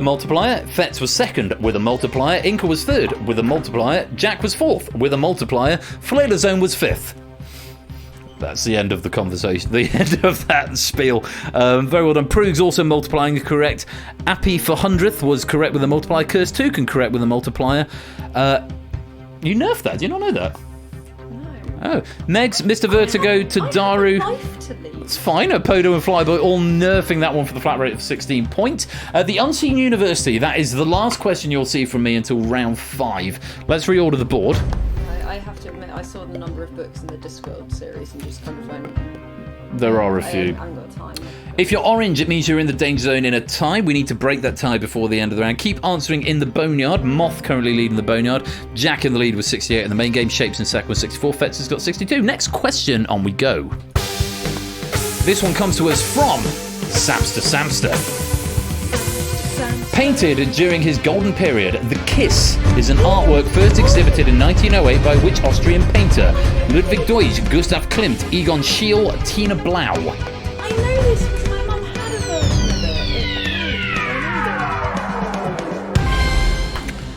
multiplier. Fetz was second with a multiplier. Inca was third with a multiplier. Jack was fourth with a multiplier. FlailZone was fifth. That's the end of the conversation, the end of that spiel. Very well done. Prug's also multiplying correct. Appy for 100th was correct with a multiplier. Curse 2 can correct with a multiplier. You nerfed that, did you not know that? Oh, Megs, Mr. Vertigo, Tadaru. It's fine. Podo and Flyboy all nerfing that one for the flat rate of 16 points. The Unseen University, that is the last question you'll see from me until round 5. Let's reorder the board. I have to admit, I saw the number of books in the Discworld series and just kind of went... There are a few. I haven't got time. If you're orange, it means you're in the danger zone in a tie. We need to break that tie before the end of the round. Keep answering in the boneyard. Moth currently leading the boneyard. Jack in the lead with 68 in the main game. Shapes in second with 64. Fetz has got 62. Next question, on we go. This one comes to us from Samster Samster. Painted during his golden period, The Kiss is an artwork first exhibited in 1908 by which Austrian painter? Ludwig Deutsch, Gustav Klimt, Egon Schiele, Tina Blau. I know this because my mum had a version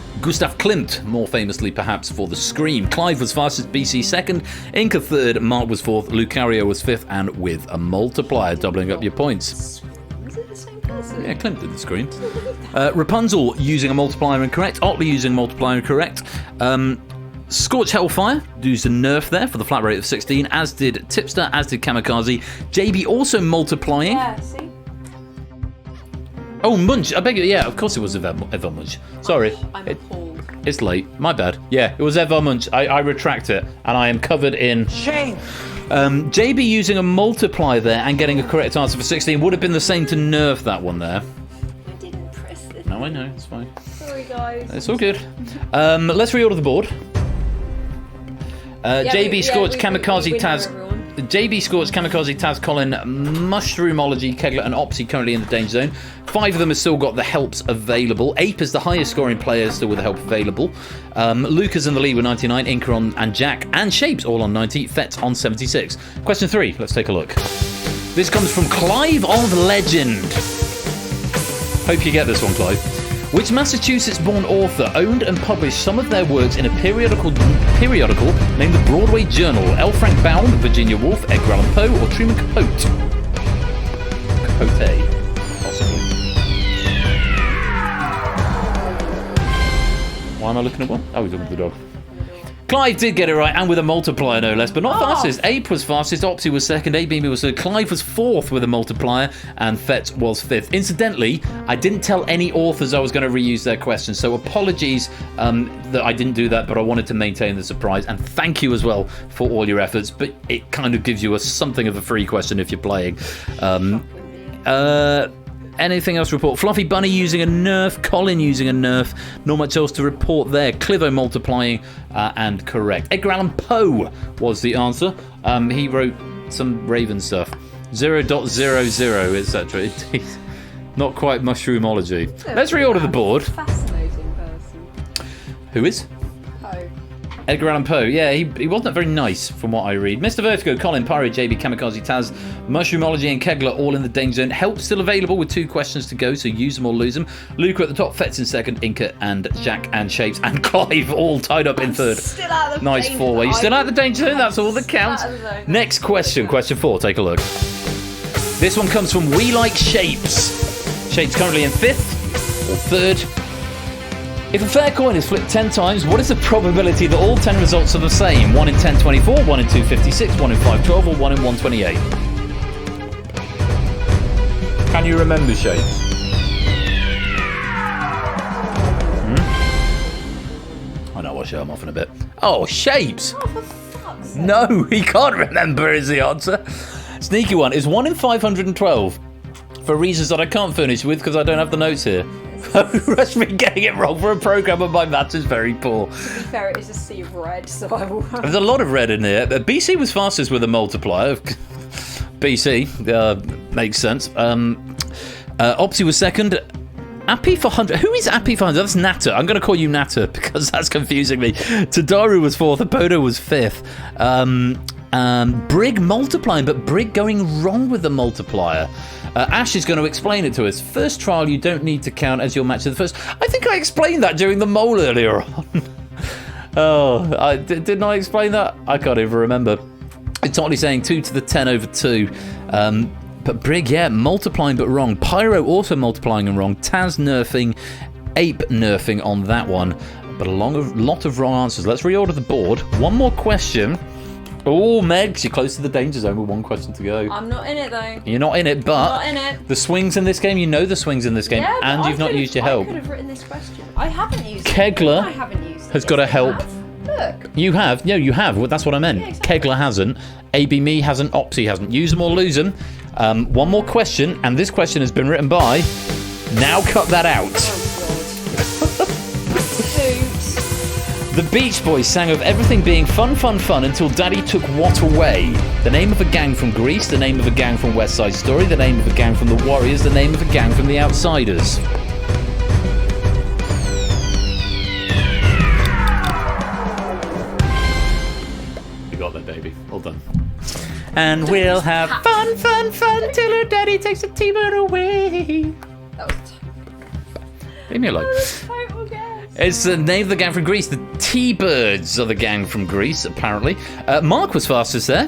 of it. Gustav Klimt, more famously perhaps for The Scream. Clive was fastest, BC second, Inca third, Mark was fourth, Lucario was fifth, and with a multiplier, doubling up your points. Yeah, Klimt did The Scream. Rapunzel using a multiplier incorrect. Otley using a multiplier incorrect. Scorch Hellfire used a nerf there for the flat rate of 16, as did Tipster, as did Kamikaze. JB also multiplying. Yeah, see? Oh, Munch. I beg you. Yeah, of course it was Evar Munch. Sorry. I'm appalled. It's late. My bad. Yeah, it was Evar Munch. I retract it, and I am covered in shame. JB using a multiplier there and getting a correct answer for 16 would have been the same to nerf that one there. I didn't press this. No, I know. It's fine. Sorry, guys. It's all good. Let's reorder the board. JB Scorch, Kamikaze, Taz. JB Scorch, Kamikaze, Taz, Colin, Mushroomology, Kegler, and Opsy currently in the danger zone. 5 of them have still got the helps available. Ape is the highest scoring player, still with the help available. Luca's in the lead with 99, Inca on, and Jack and Shapes all on 90, Fetz on 76. Question 3, let's take a look. This comes from Clive of Legend. Hope you get this one, Clive. Which Massachusetts-born author owned and published some of their works in a periodical named the Broadway Journal? L. Frank Baum, Virginia Woolf, Edgar Allan Poe, or Truman Capote? Capote, possibly. Why am I looking at one? Oh, he's looking at the dog. Clive did get it right, and with a multiplier no less, but not fastest. Ape was fastest, Opsy was second, A-Beamy was third, Clive was fourth with a multiplier, and Fetz was fifth. Incidentally, I didn't tell any authors I was going to reuse their questions, so apologies that I didn't do that, but I wanted to maintain the surprise, and thank you as well for all your efforts, but it kind of gives you something of a free question if you're playing. Anything else to report? Fluffy Bunny using a nerf, Colin using a nerf, not much else to report there. Clivo multiplying and correct. Edgar Allan Poe was the answer. He wrote some Raven stuff. 0.00, etc. Not quite mushroomology. Let's reorder the board. Fascinating person. Who is? Poe. Edgar Allan Poe, yeah, he wasn't very nice from what I read. Mr. Vertigo, Colin, Pyro, JB, Kamikaze, Taz, Mushroomology, and Kegler all in the danger zone. Help still available with 2 questions to go, so use them or lose them. Luca at the top, Fetz in second, Inca and Jack and Shapes and Clive all tied up in third. Still out of the nice danger 4-way. You're still out of the danger zone, that's all that Still counts. out of the zone. Next question, question 4, take a look. This one comes from We Like Shapes. Shapes currently in 5th or 3rd. If a fair coin is flipped 10 times, what is the probability that all 10 results are the same? 1 in 10, 24, 1 in 2, 56, 1 in 5, 12, or 1 in 1, 28? Can you remember, Shapes? I know, I'll show him off in a bit. Oh, Shapes! Oh, for fuck's sake. No, he can't remember is the answer. Sneaky one is 1 in 512. For reasons that I can't furnish with because I don't have the notes here. Rush me getting it wrong for a programmer. My maths is very poor. To be fair, it is a sea of red, so I will... There's a lot of red in here. BC was fastest with a multiplier. BC, makes sense. Opsy was second. Appy for 100. Who is Appy for 100? That's Natter. I'm going to call you Natter because that's confusing me. Tadaru was fourth. Apodo was fifth. Brig multiplying, but Brig going wrong with the multiplier. Ash is going to explain it to us. First trial, you don't need to count as your match of the first. I think I explained that during the mole earlier on. Oh, didn't I explain that? I can't even remember. It's totally saying 2 to the 10 over 2. But Brig, yeah, multiplying but wrong. Pyro also multiplying and wrong. Taz nerfing, Ape nerfing on that one. But a lot of wrong answers. Let's reorder the board. One more question. Oh, Megs, you're close to the danger zone with one question to go. I'm not in it, though. You're not in it, but I'm not in it. The swings in this game, you know the swings in this game, Yeah, and you've not used your help. I could have written this question. I haven't used Kegler it. I haven't used has it. got to Yes, I help. have. Look. You have. No, you have. Well, that's what I meant. Yeah, exactly. Kegler hasn't. AB Me hasn't. Opsy hasn't. Use them or lose them. One more question, and this question has been written by... Now cut that out. The Beach Boys sang of everything being fun, fun, fun until Daddy took what away? The name of a gang from Greece, the name of a gang from West Side Story, the name of a gang from The Warriors, the name of a gang from The Outsiders. You got that, baby. Well done. And we'll have fun, fun, fun till her daddy takes the T-bird away. That was Leave me alone. total guess. It's the name of the gang from Greece. The T-Birds are the gang from Greece, apparently. Mark was fastest there,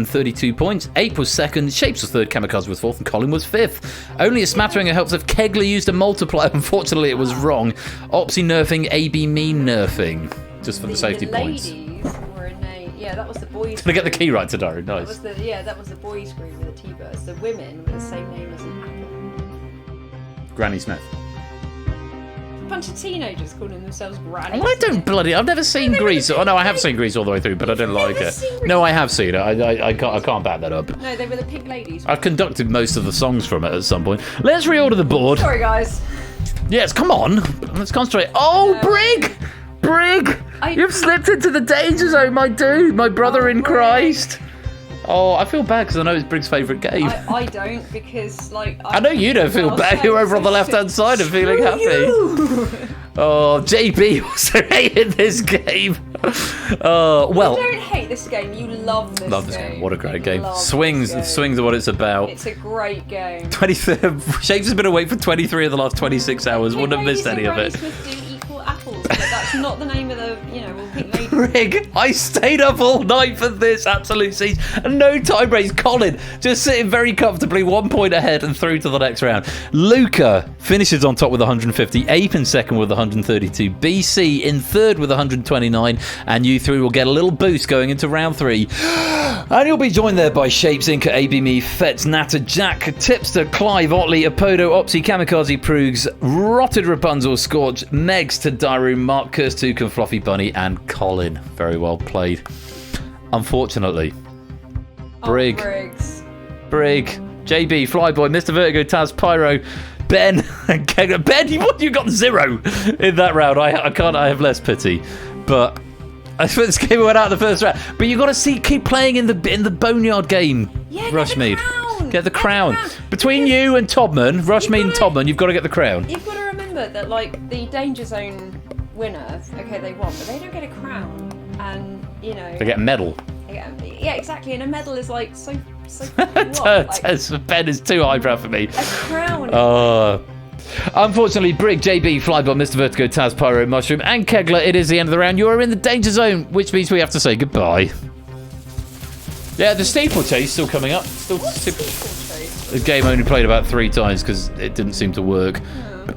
32 points. Ape was second. Shapes was third. Kamikaze was fourth. And Colin was fifth. Only a smattering of helps if Kegler used a multiplier. Unfortunately, it was wrong. Opsy nerfing, AB Me nerfing. Just for the safety points. Ladies were in a... Yeah, that was the boys' Did I get the group. key right to Diary? That Nice. was that was the boys' group with the T-Birds. The women were the same name as an apple. Granny Smith. A bunch of teenagers calling themselves Granny. I don't bloody... I've never seen Greece. Oh, no, I have seen Greece all the way through, but I don't like never it. seen Grease? No, I have seen it. I can't back that up. No, they were the pink ladies. I've conducted most of the songs from it at some point. Let's reorder the board. Sorry, guys. Yes, come on. Let's concentrate. Oh, Brig! Brig! You've slipped into the danger zone, my dude. My brother in Brig. Christ. Oh, I feel bad because I know it's Brig's favourite game. I don't, because, like... I know you don't feel bad. You're over on the left-hand side and feeling happy. Oh, JB also hated this game. Well... You don't hate this game, you love this game. Love this game. What a great You game. love Swings this game. are what it's about. It's a great game. 23 Shapes has been awake for 23 of the last 26 hours. Wouldn't have missed any of it. Pink ladies and Granny Smith do equal apples, but that's not the name of the, well, pink lady. Rig, I stayed up all night for this absolute siege. And no time race. Colin just sitting very comfortably 1 point ahead and through to the next round. Luca finishes on top with 150. Ape in second with 132. BC in third with 129. And you three will get a little boost going into round 3. And you'll be joined there by Shapes, Inca, AB Me, Fetz, Natter, Jack, Tipster, Clive, Otley, Apodo, Opsy, Kamikaze, Prugs, Rotted Rapunzel, Scorch, Megs, Tadaru, Mark, Kirstuke, Fluffy Bunny, and Colin. Very well played. Unfortunately, Brig, Brig, JB, Flyboy, Mr. Vertigo, Taz, Pyro, Ben, and Kegler. Ben, you got 0 in that round. I have less pity, but I suppose this game went out in the first round. But you got to keep playing in the Boneyard game. Yeah, Rushmead, get the crown. Because Between you and Todman, Rushmead and Todman, you've got to get the crown. You've got to remember that, like, the Danger Zone winner, okay, they won, but they don't get a crown. And, They get a medal. Yeah, exactly. And a medal is, like, so what? Like, Ben is too highbrow for me. a crown. Unfortunately, Brig, JB, Flybot, Mr. Vertigo, Taz, Pyro, Mushroom, and Kegler, it is the end of the round. You are in the danger zone, which means we have to say goodbye. Yeah, the Steeplechase still coming up. The game only played about 3 times because it didn't seem to work.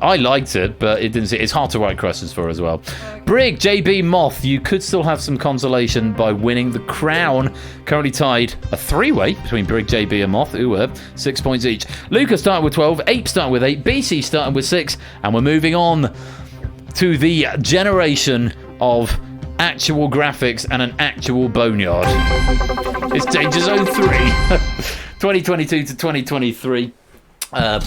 I liked it, but it didn't. It's hard to write questions for as well. Okay. Brig, JB, Moth, you could still have some consolation by winning the crown. Currently tied a 3-way between Brig, JB, and Moth, who were 6 points each. Luca starting with 12, Ape starting with 8, BC starting with 6, and we're moving on to the generation of actual graphics and an actual boneyard. It's Danger Zone 3, 2022 to 2023.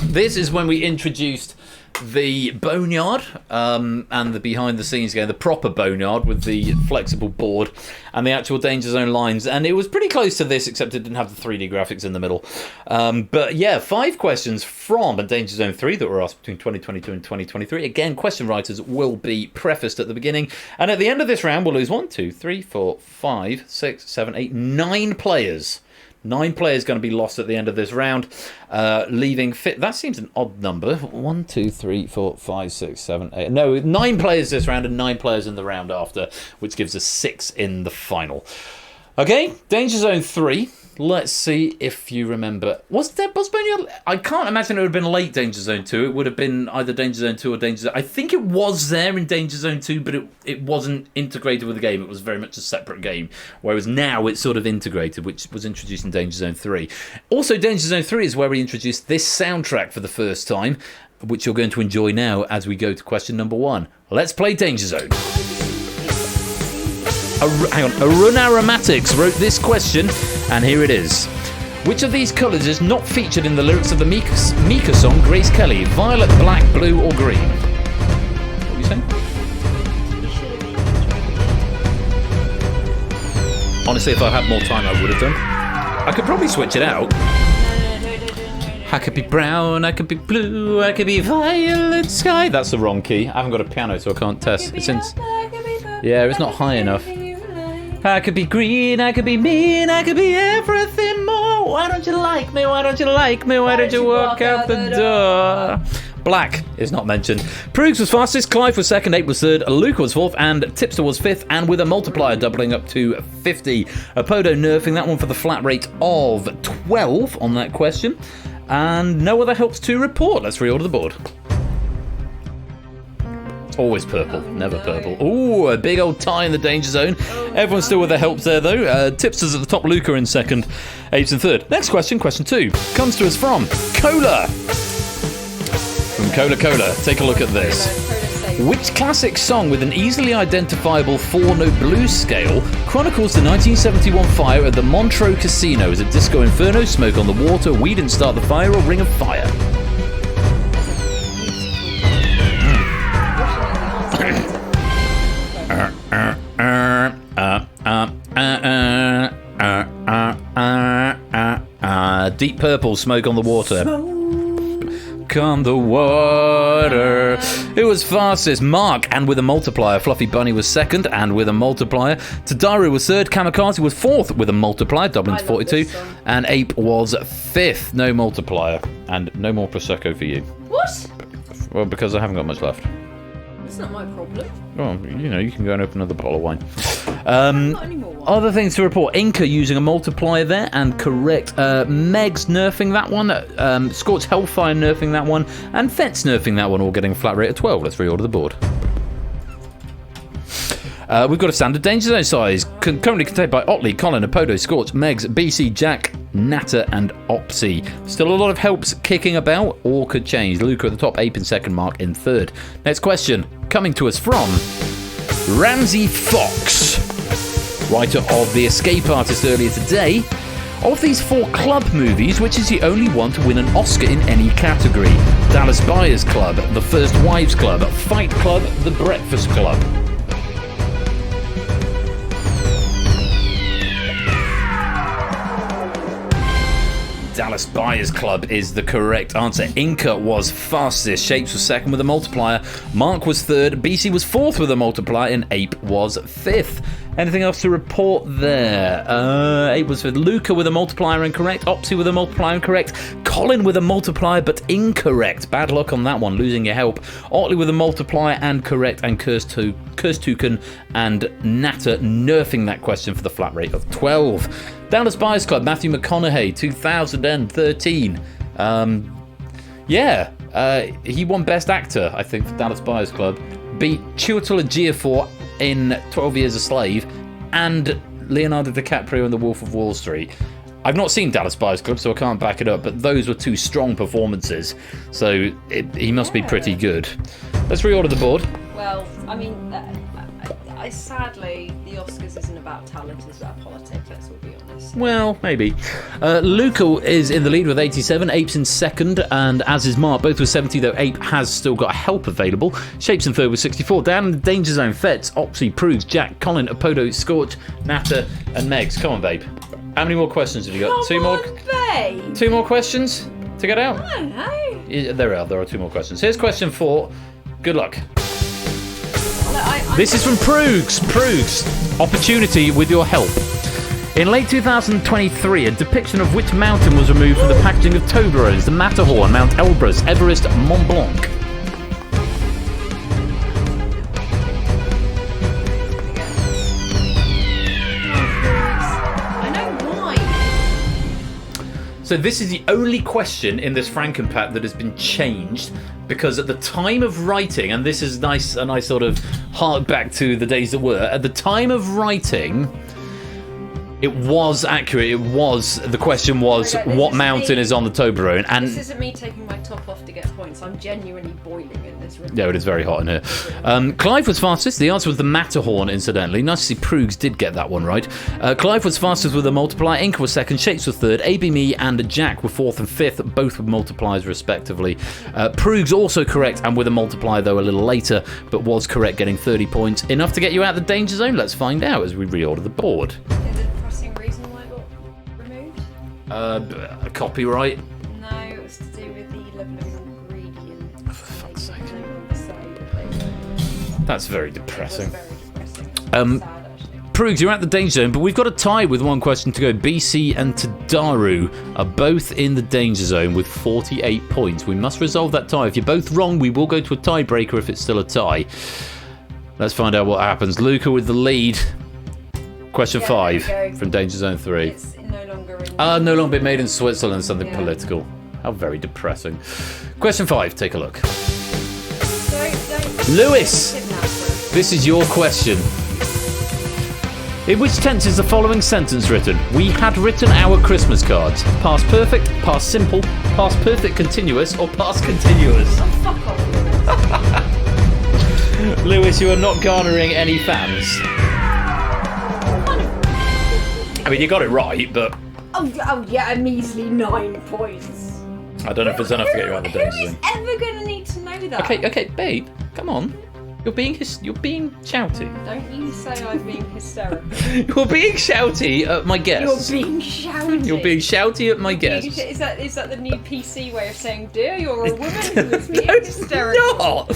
This is when we introduced the Boneyard and the behind-the-scenes game, the proper Boneyard with the flexible board and the actual Danger Zone lines. And it was pretty close to this, except it didn't have the 3D graphics in the middle. But yeah, 5 questions from Danger Zone 3 that were asked between 2022 and 2023. Again, question writers will be prefaced at the beginning. And at the end of this round, we'll lose 1, 2, 3, 4, 5, 6, 7, 8, 9 players. 9 players going to be lost at the end of this round, leaving fit. That seems an odd number. 1, 2, 3, 4, 5, 6, 7, 8. No, 9 players this round and 9 players in the round after, which gives us 6 in the final. Okay, Danger Zone 3. Let's see if you remember. Was Boneyard? I can't imagine it would have been late Danger Zone 2. It would have been either Danger Zone 2 or Danger Zone. I think it was there in Danger Zone 2, but it wasn't integrated with the game. It was very much a separate game. Whereas now it's sort of integrated, which was introduced in Danger Zone 3. Also, Danger Zone 3 is where we introduced this soundtrack for the first time, which you're going to enjoy now as we go to question number 1. Let's play Danger Zone. Arun Aromatics wrote this question, and here it is. Which of these colours is not featured in the lyrics of the Mika song Grace Kelly? Violet, black, blue, or green? What are you saying? Honestly, if I had more time, I would have done. I could probably switch it out. I could be brown, I could be blue, I could be violet sky. That's the wrong key. I haven't got a piano, so I can't test. Yeah, it's not high enough. I could be green, I could be mean, I could be everything more. Why don't you like me? Why don't you like me? Why don't you walk out the door? Black is not mentioned. Purge was fastest, Clive was second, 8 was third, Luca was fourth, and Tipster was fifth, and with a multiplier doubling up to 50. Apodo nerfing that one for the flat rate of 12 on that question. And no other helps to report. Let's reorder the board. Always purple, never purple. Ooh, a big old tie in the Danger Zone. Everyone's still with their helps there, though. Tipster's at the top, Luca in second, 8th and third. Next question, question 2, comes to us from Cola. From Cola. Take a look at this. Which classic song with an easily identifiable 4-note blues scale chronicles the 1971 fire at the Montreux Casino? Is it Disco Inferno, Smoke on the Water, We Didn't Start the Fire, or Ring of Fire? Deep Purple, Smoke on the Water. Smoke on the water. Who was fastest? Mark, and with a multiplier. Fluffy Bunny was second, and with a multiplier. Tadaru was third. Kamikaze was fourth, with a multiplier, doubling to 42. And Ape was fifth. No multiplier. And no more Prosecco for you. What? Well, because I haven't got much left. It's not my problem. Well, you know, you can go and open another bottle of wine. Not anymore. Other things to report. Inca using a multiplier there, and correct. Meg's nerfing that one. Scorch Hellfire nerfing that one. And Fence nerfing that one, all getting a flat rate of 12. Let's reorder the board. We've got a standard Danger Zone size, currently contained by Otley, Colin, Apodo, Scorch, Megs, BC, Jack, Natter, and Opsy. Still a lot of helps kicking about, or could change. Luca at the top, Ape in second, Mark in third. Next question, coming to us from Ramsey Fox, writer of The Escape Artist earlier today. Of these 4 club movies, which is the only one to win an Oscar in any category? Dallas Buyers Club, The First Wives Club, Fight Club, The Breakfast Club. Dallas Buyers Club is the correct answer. Inca was fastest. Shapes was second with a multiplier. Mark was third. BC was fourth with a multiplier. And Ape was fifth. Anything else to report there? Ape was fifth. Luca with a multiplier incorrect. Opsy with a multiplier incorrect. Colin with a multiplier but incorrect. Bad luck on that one, losing your help. Otley with a multiplier and correct. And Kirstuken and Natter nerfing that question for the flat rate of 12. Dallas Buyers Club, Matthew McConaughey, 2013. He won Best Actor, I think, for Dallas Buyers Club. Beat Chiwetel Ejiofor in 12 Years a Slave, and Leonardo DiCaprio in The Wolf of Wall Street. I've not seen Dallas Buyers Club, so I can't back it up, but those were 2 strong performances, so he must be pretty good. Let's reorder the board. Well, I mean, Sadly, the Oscars isn't about talent, it's about politics, let's all be honest. Well, maybe. Luca is in the lead with 87, Ape's in second, and as is Mark, both with 70, though Ape has still got help available. Shape's in third with 64. Down in the danger zone, Fetz, Opsy, Prugs, Jack, Colin, Apodo, Scorch, Natter, and Megs. Come on, babe. How many more questions have you got? Babe. 2 more questions to get out? I don't know. Yeah, there are 2 more questions. Here's question 4. Good luck. This is from Prugs. Prugs, opportunity with your help. In late 2023, a depiction of which mountain was removed from the packaging of Toblerones? The Matterhorn, Mount Elbrus, Everest, Mont Blanc. I know why. So this is the only question in this Frankenpack that has been changed, because at the time of writing, and this is a nice sort of hark back to the days that were, at the time of writing, it was accurate. The question was, what mountain is on the Toblerone? And this isn't me taking my top off to get points. I'm genuinely boiling in this room. Yeah, it is very hot in here. Clive was fastest. The answer was the Matterhorn, incidentally. Nice to see Prugs did get that one right. Clive was fastest with a multiplier. Inca was second. Shapes was third. AB Me and Jack were fourth and fifth, both with multipliers respectively. Prugs also correct and with a multiplier, though a little later, but was correct, getting 30 points. Enough to get you out of the danger zone? Let's find out as we reorder the board. Reason why it got removed? Copyright. No, it was to do with the level of ingredients. For fuck's sake. They no longer say that they That's very depressing. It was very depressing. Sad, actually. Prugs, you're at the danger zone, but we've got a tie with one question to go. BC and Tadaru are both in the danger zone with 48 points. We must resolve that tie. If you're both wrong, we will go to a tiebreaker if it's still a tie. Let's find out what happens. Luca with the lead. Question 5 from Danger Zone 3. It's no longer in... No longer been made in Switzerland, something political. How very depressing. Question 5, take a look. Don't Lewis, this is your question. In which tense is the following sentence written? We had written our Christmas cards. Past perfect, past simple, past perfect continuous, or past continuous? Oh, fuck off, Lewis. Lewis, you are not garnering any fans. I mean, you got it right, but... Oh yeah, a measly 9 points. I don't know if it's enough to get you out of the danger zone. Who's ever going to need to know that? Okay, babe, come on. You're being shouty. Don't you say I'm being hysterical. You're being shouty at my guests. You're being shouty. You're being shouty at my guests. Is that the new PC way of saying, dear, you're a woman who is being hysterical? Not.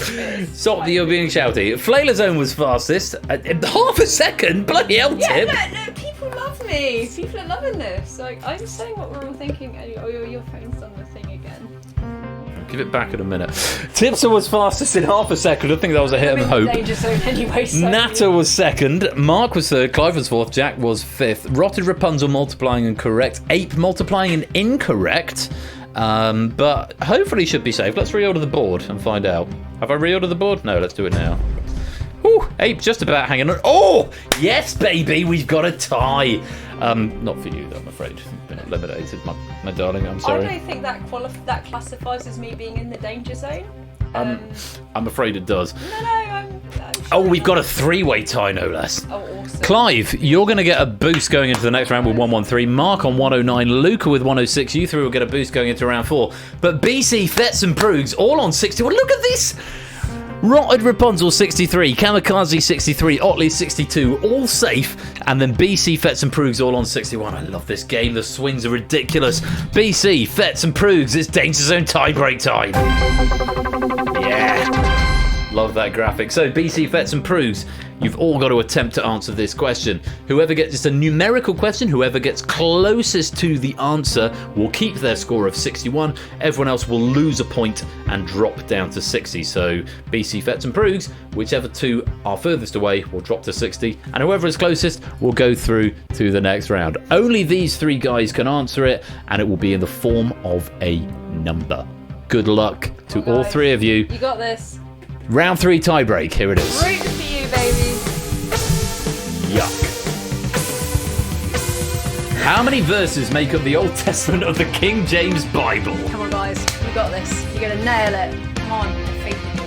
Stop, you're being shouty. Flailerzone was fastest. Half a second? Bloody hell, Tip. No, people love me. People are loving this. Like, I'm saying what we're all thinking, and your phone's done the thing again. Give it back in a minute. Tipster was fastest in half a second. I think that was a hit of hope. Danger zone anyway, so Natter was second. Mark was third. Clive was fourth. Jack was fifth. Rotted Rapunzel multiplying and correct. Ape multiplying and incorrect. But hopefully should be safe. Let's reorder the board and find out. Have I reordered the board? No, let's do it now. Ooh, Ape just about hanging on. Oh, yes, baby, we've got a tie. Not for you, though, I'm afraid. You've been eliminated, my darling. I'm sorry. I don't think that classifies as me being in the danger zone. I'm afraid it does. No, I'm sure we've got a 3-way tie, no less. Oh, awesome. Clive, you're going to get a boost going into the next round with 113. Mark on 109. Luca with 106. You three will get a boost going into round 4. But BC, Fetz, and Prugs all on 61. Look at this! Rotted Rapunzel 63, Kamikaze 63, Otley 62, all safe, and then BC, Fetz and Prugs all on 61. I love this game, the swings are ridiculous. BC, Fetz and Prugs, it's Danger Zone tiebreak time. Yeah, love that graphic. So BC, Fetz and Prugs, you've all got to attempt to answer this question. Whoever gets, it's a numerical question, whoever gets closest to the answer will keep their score of 61. Everyone else will lose a point and drop down to 60. So BC, Fetz and Prugs, whichever two are furthest away will drop to 60, and whoever is closest will go through to the next round. Only these 3 guys can answer it, and it will be in the form of a number. Good luck to all 3 of you. You got this. Round 3 tiebreak, here it is. Rooting for you, baby. Yuck. How many verses make up the Old Testament of the King James Bible? Come on, guys. You got this. You're going to nail it. Come on. Faith in you.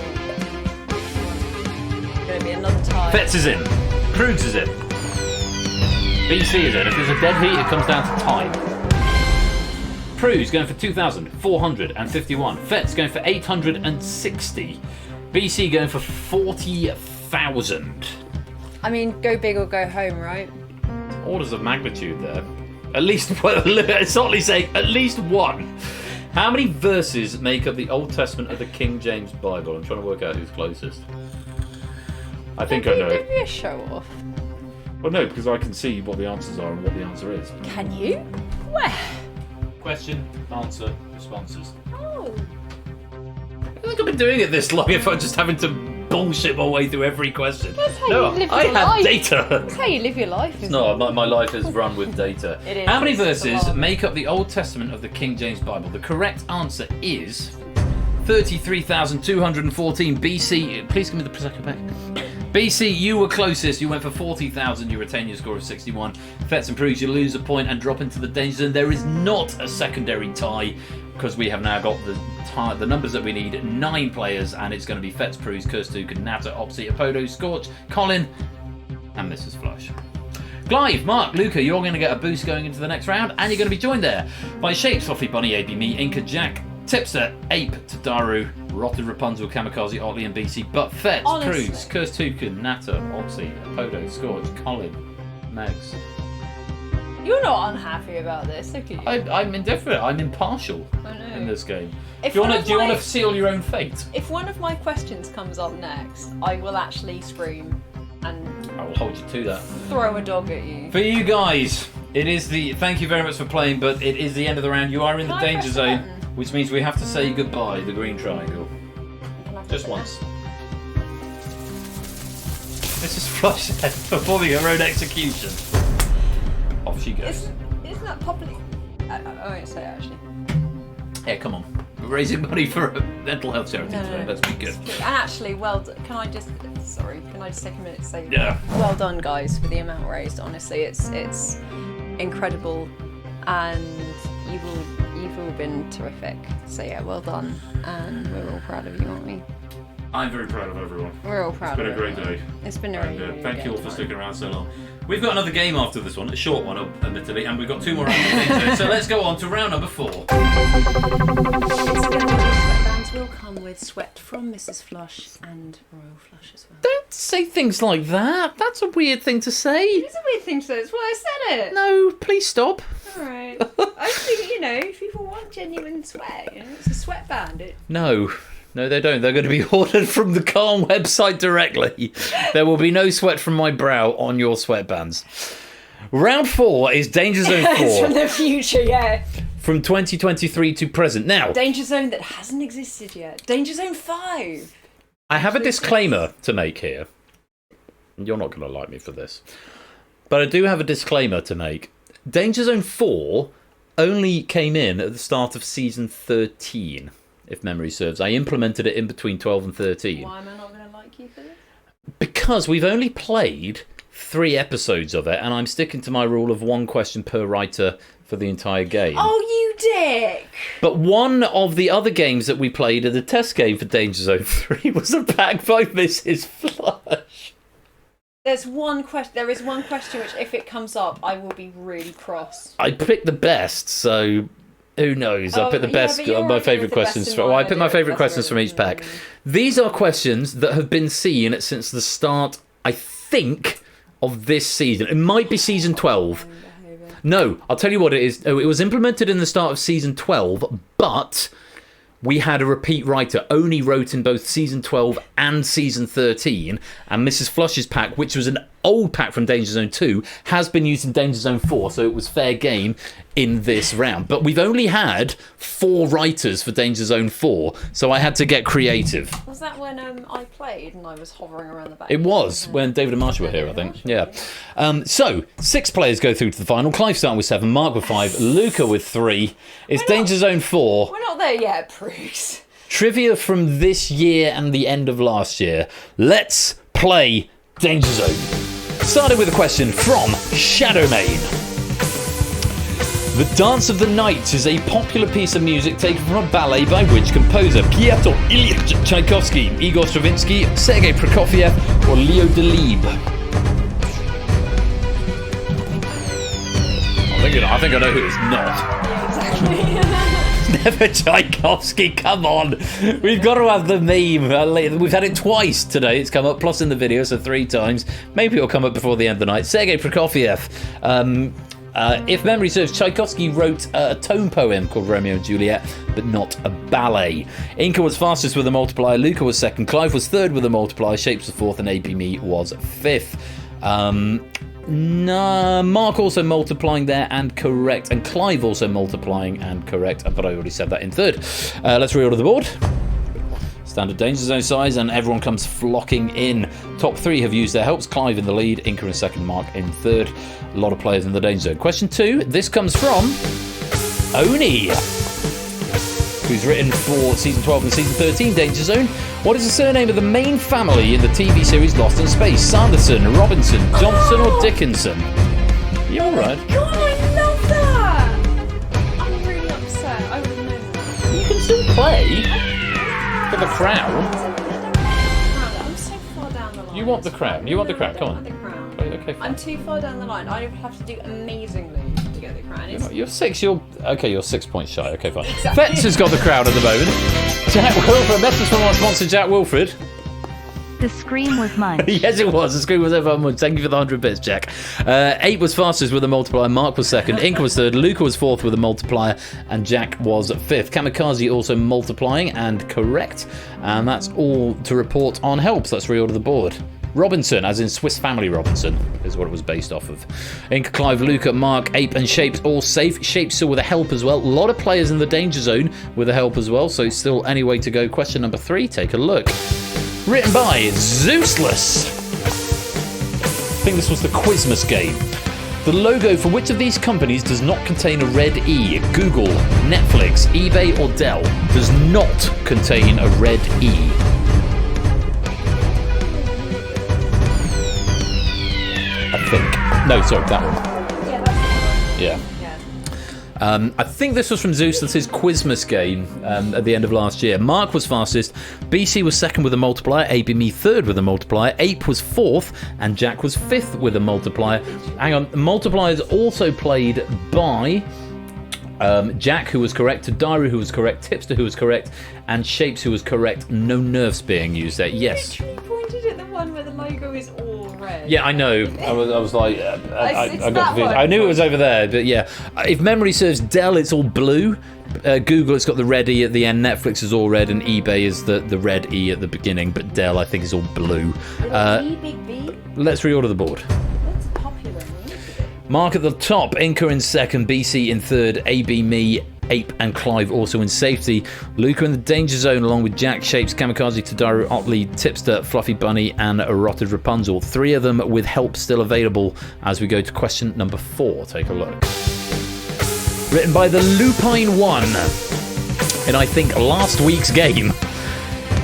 It's going to be another tie. Fetz is in. Purge is in. BC is in. If there's a dead heat, it comes down to time. Prue's going for 2,451. Fet's going for 860. BC going for 40,000. I mean, go big or go home, right? Orders of magnitude there. At least, it's only saying at least one. How many verses make up the Old Testament of the King James Bible? I'm trying to work out who's closest. I think I know. Maybe a show off. Well, no, because I can see what the answers are and what the answer is. Can you? Where? Question, answer, responses. Oh. I think I've been doing it this long if I'm just having to bullshit my way through every question. That's how No, you live I your have life. data. That's how you live your life. No, my life is run with data. It is. How many It's a verses lot. make up the Old Testament of the King James Bible? The correct answer is 33,214 BC. Please give me the Prosecco back. BC, you were closest. You went for 40,000. You retain your score of 61. Fets and Prues, you lose a point and drop into the danger zone. There is not a secondary tie because we have now got the numbers that we need. 9 players, and it's going to be Fets, Prues, Kirstu, Nata, Opsy, Apodo, Scorch, Colin, and Mrs. Flush. Clive, Mark, Luca, you're going to get a boost going into the next round, and you're going to be joined there by Shapes, Fluffy, Bunny, AB, Me, Inca, Jack, Tipster, Ape, Tadaru, Rotten, Rapunzel, Kamikaze, Otley, and BC. But Fets, Honestly. Prues, Kirstuken, Nata, Opsy, Apodo, Scorch, Colin, Megs. You're not unhappy about this, look at you. I'm indifferent. I'm impartial I know. in this game. If Do you one want of to my- seal your own fate? If one of my questions comes up next, I will actually scream and I will hold you to that. throw a dog at you. For you guys, it is the. Thank you very much for playing, but it is the end of the round. You are in the Can I danger press the zone, button? which means we have to say goodbye. The green triangle, Can I just press it? once. This is Flush performing her own execution. Off she goes. Isn't that public? I won't say it actually. Yeah, come on. We're raising money for a mental health charity today. Let's be good. And actually, well done. Can I just take a minute to say Yeah. well done, guys, for the amount raised. Honestly, it's incredible, and you've all been terrific. So yeah, well done, and we're all proud of you, aren't we? I'm very proud of everyone. We're all proud. It's been of a great everyone. day. It's been a And really, thank really you all good for time. sticking around so long. We've got another game after this one, a short one, admittedly, and we've got 2 more rounds. So let's go on to round number 4. Sweatbands will come with sweat from Mrs. Flush and Royal Flush as well. Don't say things like that. That's a weird thing to say. It's a weird thing to say. That's why I said it. No, please stop. Alright. I think, if people want genuine sweat, it's a sweatband. No, they don't. They're going to be ordered from the Calm website directly. There will be no sweat from my brow on your sweatbands. Round 4 is Danger Zone 4. It's from the future, yeah. From 2023 to present. Now, Danger Zone that hasn't existed yet. Danger Zone 5. I have a disclaimer to make here. You're not going to like me for this. But I do have a disclaimer to make. Danger Zone 4 only came in at the start of Season 13, if memory serves. I implemented it in between 12 and 13. Why am I not going to like you for this? Because we've only played 3 episodes of it, and I'm sticking to my rule of 1 question per writer for the entire game. Oh, you dick! But one of the other games that we played at the test game for Danger Zone 3 was a pack by Mrs. Flush. There is one question which, if it comes up, I will be really cross. I picked the best, so who knows? I picked the best, but you're my okay favourite with the best questions. in Well, I my picked my idea. favourite That's questions from really- each pack. These are questions that have been seen since the start, I think, of this season. It might be season 12. No, I'll tell you what it is. Oh, it was implemented in the start of season 12, but we had a repeat writer, only wrote in both season 12 and season 13, and Mrs. Flush's pack, which was an old pack from Danger Zone 2, has been used in Danger Zone 4, so it was fair game in this round. But we've only had 4 writers for Danger Zone 4, so I had to get creative. Was that when I played and I was hovering around the back? It was when David and Marsha were here, I think. Yeah. So 6 players go through to the final. Clive starting with 7, Mark with 5, Luca with 3. It's Danger Zone 4. We're not there yet, Bruce. Trivia from this year and the end of last year. Let's play Danger Zone. Starting with a question from Shadowmane. The Dance of the Night is a popular piece of music taken from a ballet by which composer? Pyotr Ilyich Tchaikovsky, Igor Stravinsky, Sergei Prokofiev, or Leo Delibes? I think I know who it's not. Yeah, exactly. Never Tchaikovsky, come on. We've got to have the meme. We've had it twice today. It's come up, plus in the video, so 3 times. Maybe it'll come up before the end of the night. Sergei Prokofiev. If memory serves, Tchaikovsky wrote a tone poem called Romeo and Juliet, but not a ballet. Inca was fastest with a multiplier, Luca was second, Clive was third with a multiplier, Shapes was fourth, and AB Me was fifth. Mark also multiplying there and correct, and Clive also multiplying and correct, but I already said that in third. Let's reorder the board. Standard danger zone size, and everyone comes flocking in. Top 3 have used their helps. Clive in the lead, Inca in second, Mark in third. A lot of players in the danger zone. Question 2. This comes from Oni, who's written for Season 12 and Season 13 Danger Zone. What is the surname of the main family in the TV series Lost in Space? Sanderson, Robinson, Johnson, or Dickinson? You all right? God, I love that! I'm really upset. I would have known that. You can still play for the crown. I'm so far down the line. You want the crown? You want the crown? Come on. The crown. Okay, fine. I'm too far down the line. I would have to do amazingly to get the crown. You're 6. You're 6 points shy. Okay, fine. Exactly. Fetz has got the crown at the moment. Jack Wilfred. Message from our sponsor, Jack Wilfred. The scream was mine. Yes, it was. The screen was over much. Thank you for the 100 bits, Jack. 8 was fastest with a multiplier. Mark was second. Inca was third. Luca was fourth with a multiplier. And Jack was fifth. Kamikaze also multiplying and correct. And that's all to report on helps. Let's reorder the board. Robinson, as in Swiss Family Robinson, is what it was based off of. Inca, Clive, Luca, Mark, Ape, and Shapes all safe. Shapes still with a help as well. A lot of players in the danger zone with a help as well, so still any way to go. Question number 3, take a look. Written by Zeusless. I think this was the Quizmas game. The logo for which of these companies does not contain a red E? Google, Netflix, eBay, or Dell does not contain a red E. I think. No, sorry, that one. Yeah, that's the one. Yeah. I think this was from Zeus's Quizmas game at the end of last year. Mark was fastest, BC was second with a multiplier, AB Me third with a multiplier, Ape was fourth, and Jack was fifth with a multiplier. Hang on, multipliers also played by Jack, who was correct, Tadaru, who was correct, Tipster, who was correct, and Shapes, who was correct. No nerfs being used there. Yes. Literally pointed at the one where the logo is all red. Yeah, I know. I was like, I got confused. I knew it was over there, but yeah. If memory serves, Dell, it's all blue. Google, it's got the red E at the end. Netflix is all red, and eBay is the red E at the beginning. But Dell, I think, is all blue. Big B. Let's reorder the board. That's popular. Mark at the top, Inca in second, BC in third, AB Me, Ape, and Clive also in safety. Luca in the danger zone along with Jack, Shapes, Kamikaze, Tadaru, Otley, Tipster, Fluffy Bunny, and Rotted Rapunzel. 3 of them with help still available as we go to question number 4. Take a look. Written by the Lupine One in, I think, last week's game.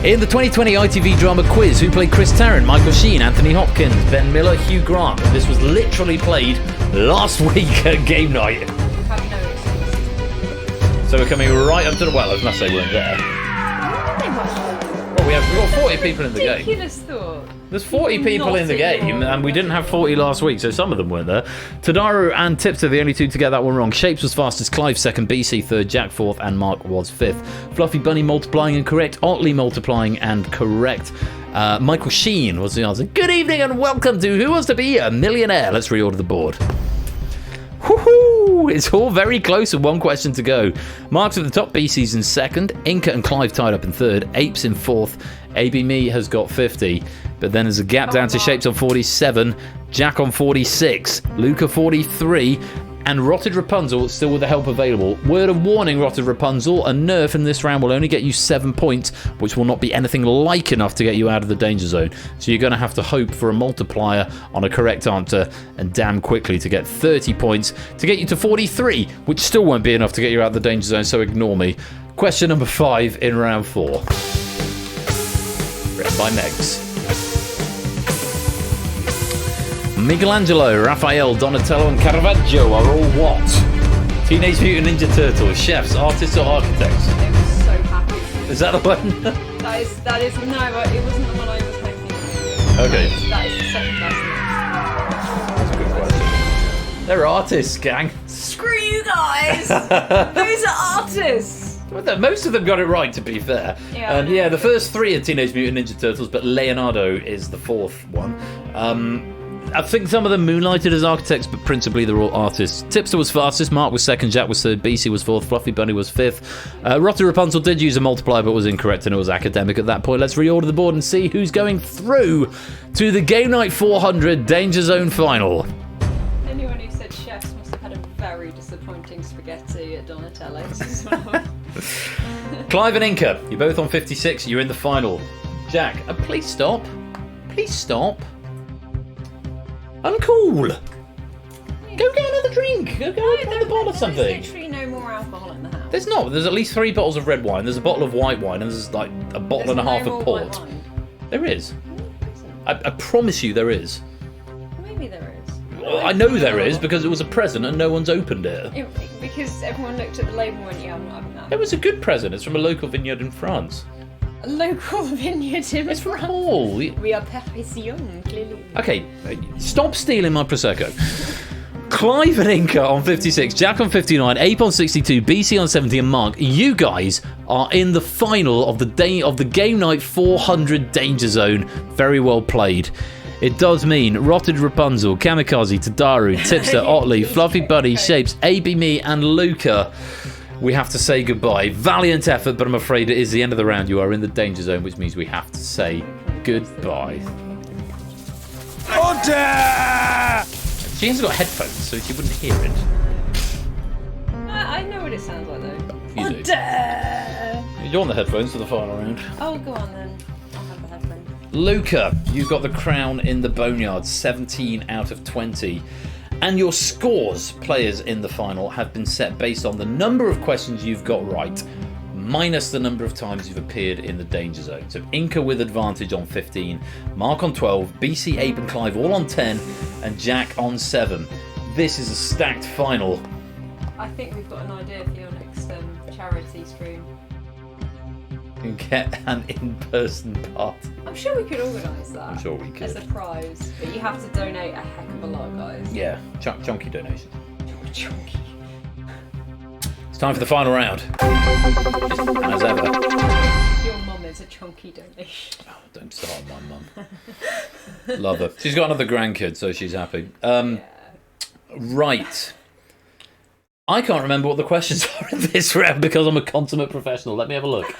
In the 2020 ITV drama quiz, who played Chris Tarrant, Michael Sheen, Anthony Hopkins, Ben Miller, Hugh Grant? This was literally played last week at game night. Have no excuses. So we're coming right up to the well. I was going to say we're there. Well, we've got 40 people in the game. Ridiculous thought. There's 40 people in the game, and we didn't have 40 last week, so some of them weren't there. Tadaru and Tipster, the only 2 to get that one wrong. Shapes was fastest, Clive second, BC third, Jack fourth, and Mark was fifth. Fluffy Bunny multiplying and correct, Otley multiplying and correct. Michael Sheen was the answer. Good evening and welcome to Who Wants to Be a Millionaire? Let's reorder the board. Woohoo! It's all very close and 1 question to go. Mark's at the top, BC's in second, Inca and Clive tied up in third, Apes in fourth, AB Me has got 50, but then there's a gap down to Shapes on 47, Jack on 46, Luca 43, and Rotted Rapunzel still with the help available. Word of warning, Rotted Rapunzel, a nerf in this round will only get you 7 points, which will not be anything like enough to get you out of the danger zone. So you're going to have to hope for a multiplier on a correct answer, and damn quickly to get 30 points to get you to 43, which still won't be enough to get you out of the danger zone, so ignore me. Question number 5 in round 4. Written by Megs. Michelangelo, Raphael, Donatello, and Caravaggio are all what? Teenage Mutant Ninja Turtles, chefs, artists, or architects? I was so happy. Is that the one? That is, no, it wasn't the one I was hoping for. Okay. That is the second best. That's a good question. They're artists, gang. Screw you guys! Those are artists! Well, most of them got it right, to be fair. Yeah, And yeah, the first three are Teenage Mutant Ninja Turtles, but Leonardo is the fourth one. I think some of them moonlighted as architects, but principally they're all artists. Tipster was fastest, Mark was second, Jack was third, BC was fourth, Fluffy Bunny was fifth. Rotter Rapunzel did use a multiplier, but was incorrect, and it was academic at that point. Let's reorder the board and see who's going through to the Game Night 400 Danger Zone final. Anyone who said chefs must have had a very disappointing spaghetti at Donatello's as well. Clive and Inca, you're both on 56, you're in the final. Jack, please stop. Please stop. Uncool. Go get another drink. Go open the bottle of something. There's literally no more alcohol in the house. There's not. There's at least 3 bottles of red wine. There's a bottle of white wine, and there's like a bottle and a half of port. There is. I promise you there is. Maybe there is. Well, I know there is because it was a present and no one's opened it. Because everyone looked at the label and went, yeah, I'm not having that. It was a good present. It's from a local vineyard in France. A local vineyard in It's from France. Paul. We are Parisien, clearly. Okay, stop stealing my Prosecco. Clive and Inca on 56, Jack on 59, Ape on 62, BC on 70, and Mark, you guys are in the final of the Game Night 400 Danger Zone. Very well played. It does mean Rotted Rapunzel, Kamikaze, Tadaru, Tipster, Otley, Fluffy Buddy, Shapes, AB Me, and Luca. We have to say goodbye. Valiant effort, but I'm afraid it is the end of the round. You are in the Danger Zone, which means we have to say goodbye. Order! She hasn't got headphones, so she wouldn't hear it. I know what it sounds like, though. You do. You're on the headphones for the final round. Oh, go on, then. I'll have the headphones. Luca, you've got the crown in the Boneyard, 17 out of 20. And your scores, players in the final, have been set based on the number of questions you've got right, minus the number of times you've appeared in the Danger Zone. So Inca with advantage on 15, Mark on 12, BC, Ape and Clive all on 10, and Jack on 7. This is a stacked final. I think we've got an idea for your next charity stream. You can get an in-person party. I'm sure we could organise that. I'm sure we could. As a prize. But you have to donate a heck of a lot, guys. Yeah, chunky donation. Chunky. It's time for the final round. As ever. Your mum is a chunky donation. Oh, don't start on my mum. Love her. She's got another grandkid, so she's happy. Yeah. Right. I can't remember what the questions are in this round because I'm a consummate professional. Let me have a look.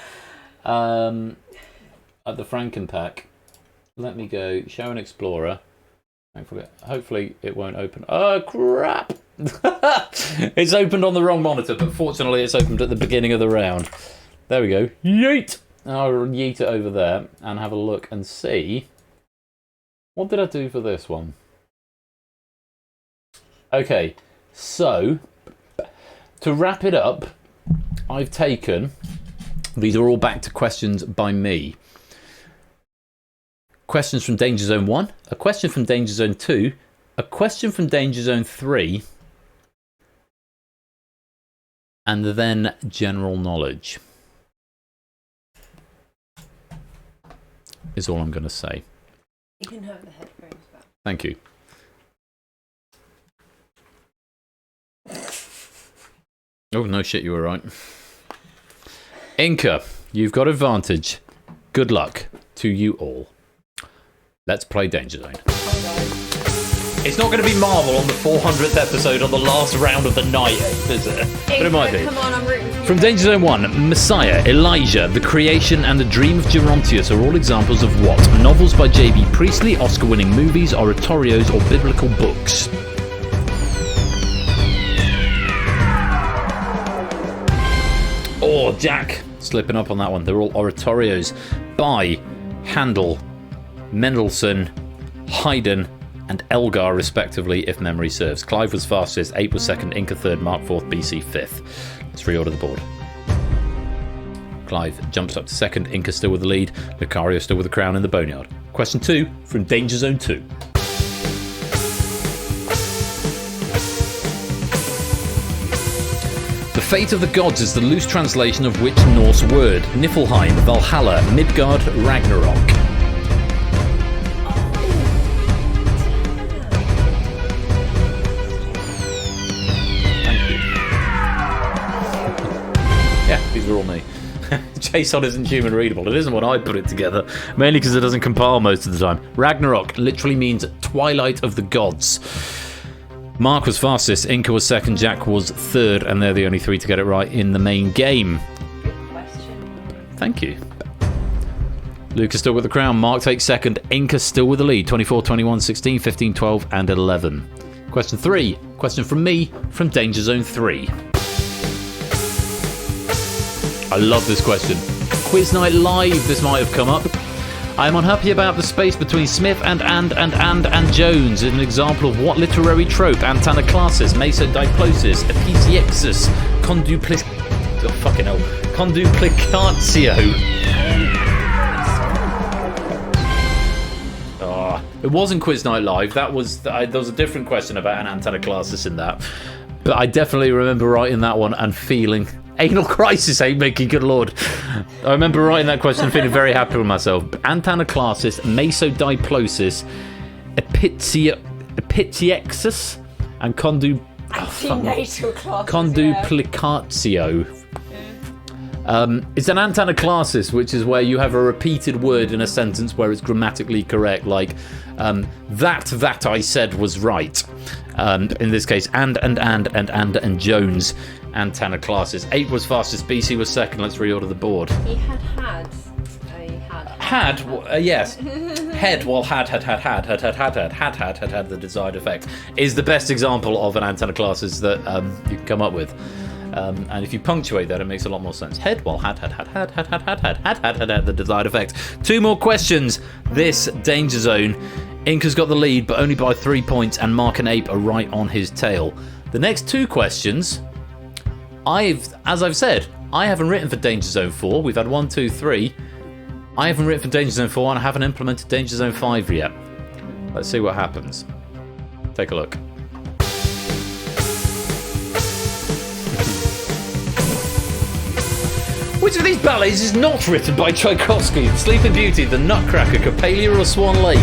At the Frankenpack. Let me go. Show an Explorer. Hopefully it won't open. Oh, crap! It's opened on the wrong monitor, but fortunately it's opened at the beginning of the round. There we go. Yeet! I'll yeet it over there and have a look and see. What did I do for this one? Okay, so to wrap it up, I've taken... These are all back to questions by me. Questions from Danger Zone 1, a question from Danger Zone 2, a question from Danger Zone 3, and then general knowledge. Is all I'm going to say. You can have the headphones back. Thank you. Oh, no shit, you were right. Inca, you've got advantage. Good luck to you all. Let's play Danger Zone. It's not going to be Marvel on the 400th episode on the last round of the night, is it? But it might be. Come on, I'm rooting for you. From Danger Zone 1, Messiah, Elijah, The Creation, and The Dream of Gerontius are all examples of what? Novels by J.B. Priestley, Oscar-winning movies, oratorios, or biblical books? Oh, Jack, slipping up on that one. They're all oratorios by Handel, Mendelssohn, Haydn, and Elgar, respectively, if memory serves. Clive was fastest, Ape was second, Inca third, Mark fourth, BC fifth. Let's reorder the board. Clive jumps up to second, Inca still with the lead, Lucario still with the crown in the Boneyard. Question 2 from Danger Zone 2. The Fate of the Gods is the loose translation of which Norse word? Niflheim, Valhalla, Midgard, Ragnarok. Thank JSON isn't human readable. It isn't when I put it together, mainly because it doesn't compile most of the time. Ragnarok literally means Twilight of the Gods. Mark was fastest, Inca was second, Jack was third, and they're the only three to get it right in the main game. Good question. Thank you. Lucas still with the crown. Mark takes second. Inca still with the lead. 24, 21, 16, 15, 12, and 11. Question 3. Question from me from Danger Zone 3. I love this question. Quiz Night Live, this might have come up. I am unhappy about the space between Smith and Jones. An example of what literary trope? Antanaclasis, mesodiplosis, episiexis, conduplicatio. It wasn't Quiz Night Live. There was a different question about an antenna-classis in that. But I definitely remember writing that one and feeling... Anal crisis, Mickey, good lord. I remember writing that question and feeling very happy with myself. Antenna-classis, mesodiplosis, epitiexis, and conduplicatio. It's an antenna-classis, which is where you have a repeated word in a sentence where it's grammatically correct, like that I said was right. In this case, and Jones, antenna-classis. 8 was fastest, BC was second. Let's reorder the board. He had. Yes. Head, well, had the desired effect, is the best example of an antenna-classis that you can come up with. And if you punctuate that, it makes a lot more sense. Head, well, had the desired effect. 2 more questions. This Danger Zone. Inca's got the lead, but only by 3 points, and Mark and Ape are right on his tail. The next 2 questions, as I've said, I haven't written for Danger Zone 4. We've had 1, 2, 3. I haven't written for Danger Zone 4, and I haven't implemented Danger Zone 5 yet. Let's see what happens. Take a look. Which of these ballets is not written by Tchaikovsky? The Sleeping Beauty, The Nutcracker, Coppelia, or Swan Lake?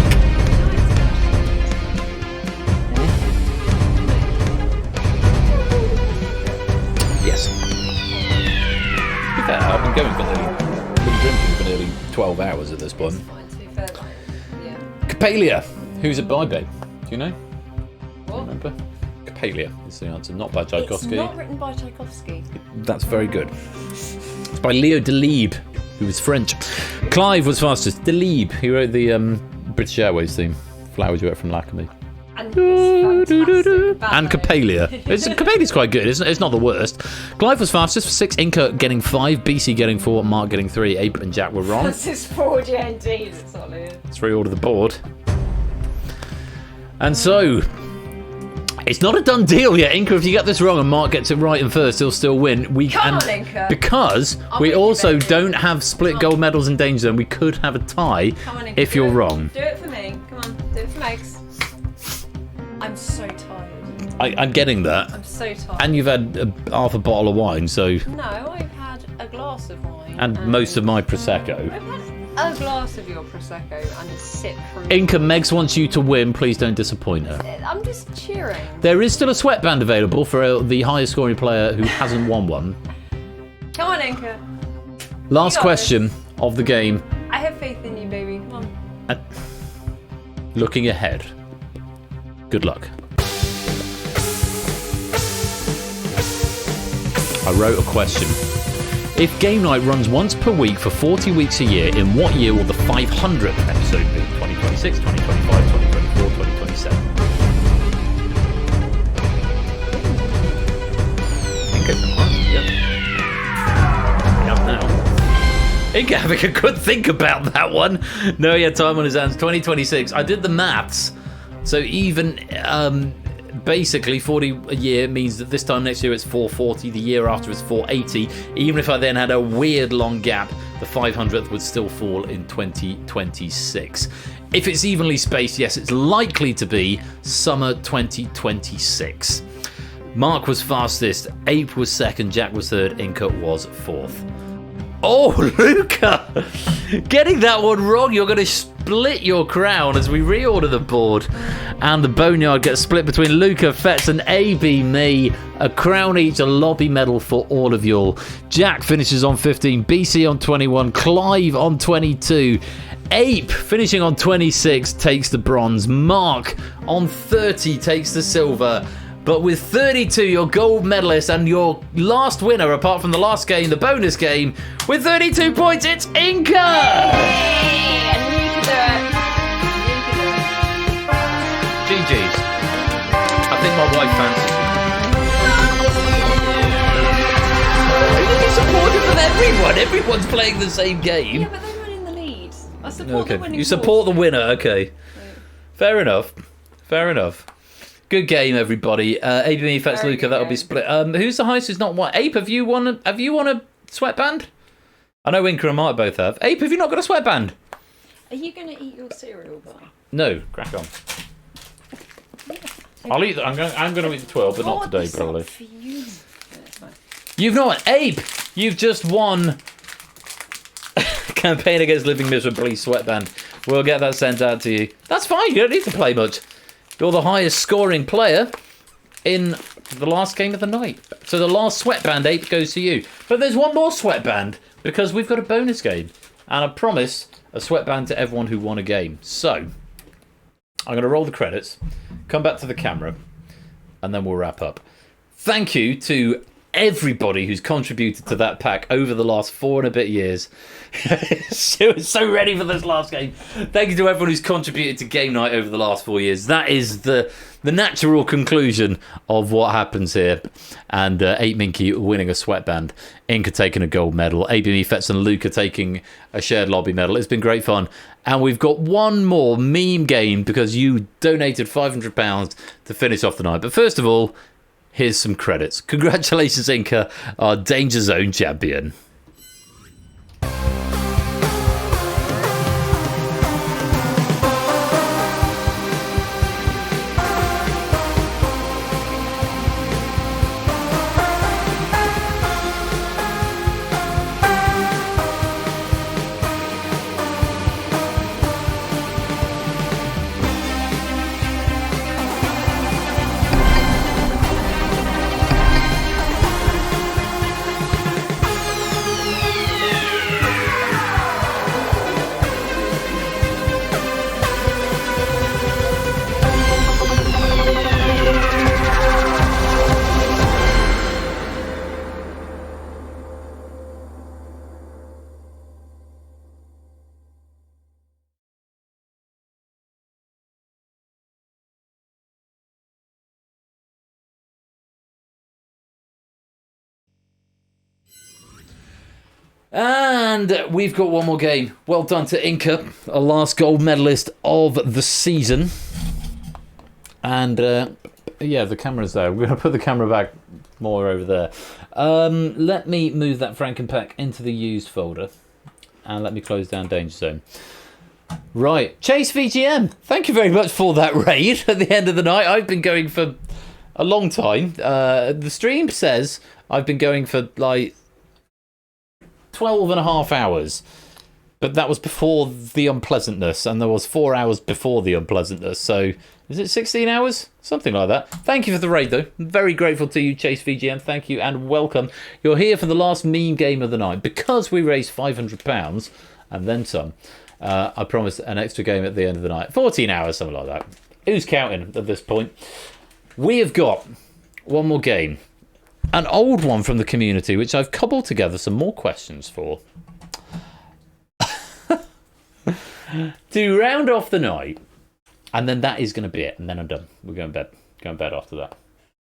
Yes. To be fair, I've been drinking for nearly 12 hours at this point. Coppelia. Who's it by, babe? Do you know? What? Remember? Coppelia is the answer, not by Tchaikovsky. It's not written by Tchaikovsky. That's very good. It's by Leo Delibes, who was French. Clive was fastest. Delibes, he wrote the British Airways theme. Flowers you out from Lacamy. And this fantastic ballet. And Coppelia. Coppelia's quite good. It's not the worst. Clive was fastest for 6. Inca getting 5. BC getting 4. Mark getting 3. Ape and Jack were wrong. This is 4 GNT. That's not it. Let's reorder the board. And so... it's not a done deal yet, Inca. If you get this wrong and Mark gets it right in first, he'll still win. Come on, Inca. Because we also don't have split gold medals in Danger Zone. We could have a tie if you're wrong. Do it for me. Come on. Do it for Megs. I'm so tired. I'm getting that. I'm so tired. And you've had half a bottle of wine, so... No, I've had a glass of wine. And most of my Prosecco. I've had a glass of your Prosecco and a sip from... Inca, Megs wants you to win. Please don't disappoint her. I'm just cheering. There is still a sweatband available for the highest scoring player who hasn't won one. Come on, Inca. Last question of the game. I have faith in you, baby. Come on. Looking ahead. Good luck. I wrote a question. If Game Night runs once per week for 40 weeks a year, in what year will the 500th episode be? 2026, 2025, 2024, 2027? Inca, now. Inca having a good think about that one. No, he had time on his hands. 2026. I did the maths. So even basically 40 a year means that this time next year it's 440, the year after it's 480. Even if I then had a weird long gap, the 500th would still fall in 2026. If it's evenly spaced, yes, it's likely to be summer 2026. Mark was fastest, Ape was second, Jack was third, Inca was fourth. Oh, Luca! Getting that one wrong, you're going to split your crown as we reorder the board. And the Boneyard gets split between Luca, Fetz, and AB me. A crown each, a lobby medal for all of y'all. Jack finishes on 15, BC on 21, Clive on 22. Ape, finishing on 26, takes the bronze. Mark, on 30, takes the silver. But with 32, your gold medalist and your last winner, apart from the last game, the bonus game, with 32 points, it's Inca! Hey! And you can do it. GG's. I think my wife fancies it. You're supportive of everyone. Everyone's playing the same game. Yeah, but they're not in the lead. I support the winning You support horse. the winner, okay. Right. Fair enough. Fair enough. Good game, everybody. AB, Fetz, Very Luca, good that'll be game. split. Who's the highest who's not won? Ape, have you won a sweatband? I know Inca and Mark both have. Ape, have you not got a sweatband? Are you going to eat your cereal bar? No, crack on. I'll eat. I'm going to eat the 12, but not today, probably. For you. Yeah, it's fine. You've not won. Ape, you've just won. Campaign against living miserably sweatband. We'll get that sent out to you. That's fine. You don't need to play much. You're the highest scoring player in the last game of the night. So the last sweatband, Ape, goes to you. But there's one more sweatband because we've got a bonus game. And I promise a sweatband to everyone who won a game. So I'm going to roll the credits, come back to the camera, and then we'll wrap up. Thank you to everybody who's contributed to that pack over the last 4 and a bit years. She was so ready for this last game. Thank you to everyone who's contributed to game night over the last 4 years. That is the natural conclusion of what happens here. And 8 Minky winning a sweatband, Inca taking a gold medal, ABM, Fetz and Luca taking a shared lobby medal. It's been great fun. And we've got one more meme game because you donated £500 to finish off the night. But first of all, here's some credits. Congratulations, Inca, our Danger Zone champion. And we've got one more game. Well done to Inca, our last gold medalist of the season. And yeah, the camera's there. We're going to put the camera back more over there. Let me move that Frankenpack into the used folder. And let me close down Danger Zone. Right, Chase VGM, thank you very much for that raid at the end of the night. I've been going for a long time. The stream says I've been going for like 12 and a half hours, but that was before the unpleasantness, and there was 4 hours before the unpleasantness, so is it 16 hours? Something like that. Thank you for the raid, though. I'm very grateful to you, Chase VGM. Thank you and welcome. You're here for the last meme game of the night. Because we raised £500 and then some, I promised an extra game at the end of the night. 14 hours, something like that. Who's counting at this point? We have got one more game. An old one from the community, which I've cobbled together some more questions for. To round off the night, and then that is going to be it, and then I'm done. We're going to bed. Going to bed after that.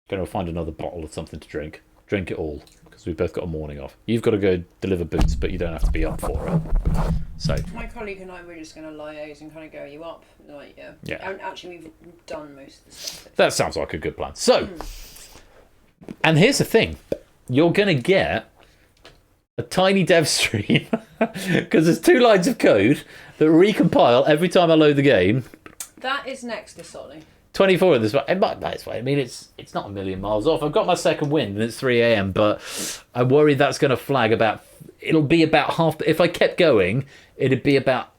Going to find another bottle of something to drink. Drink it all, because we've both got a morning off. You've got to go deliver boots, but you don't have to be up for it. So My colleague and I were just going to liaise and kind of go, you up? Like, yeah. And actually, we've done most of the stuff. that sounds like a good plan. So, and here's the thing. You're going to get a tiny dev stream, because there's 2 lines of code that recompile every time I load the game. That is next to Solly. 24 in this one. It might this way. I mean, it's not a million miles off. I've got my second wind and it's 3 a.m. But I worry that's going to flag about. It'll be about half. If I kept going, it'd be about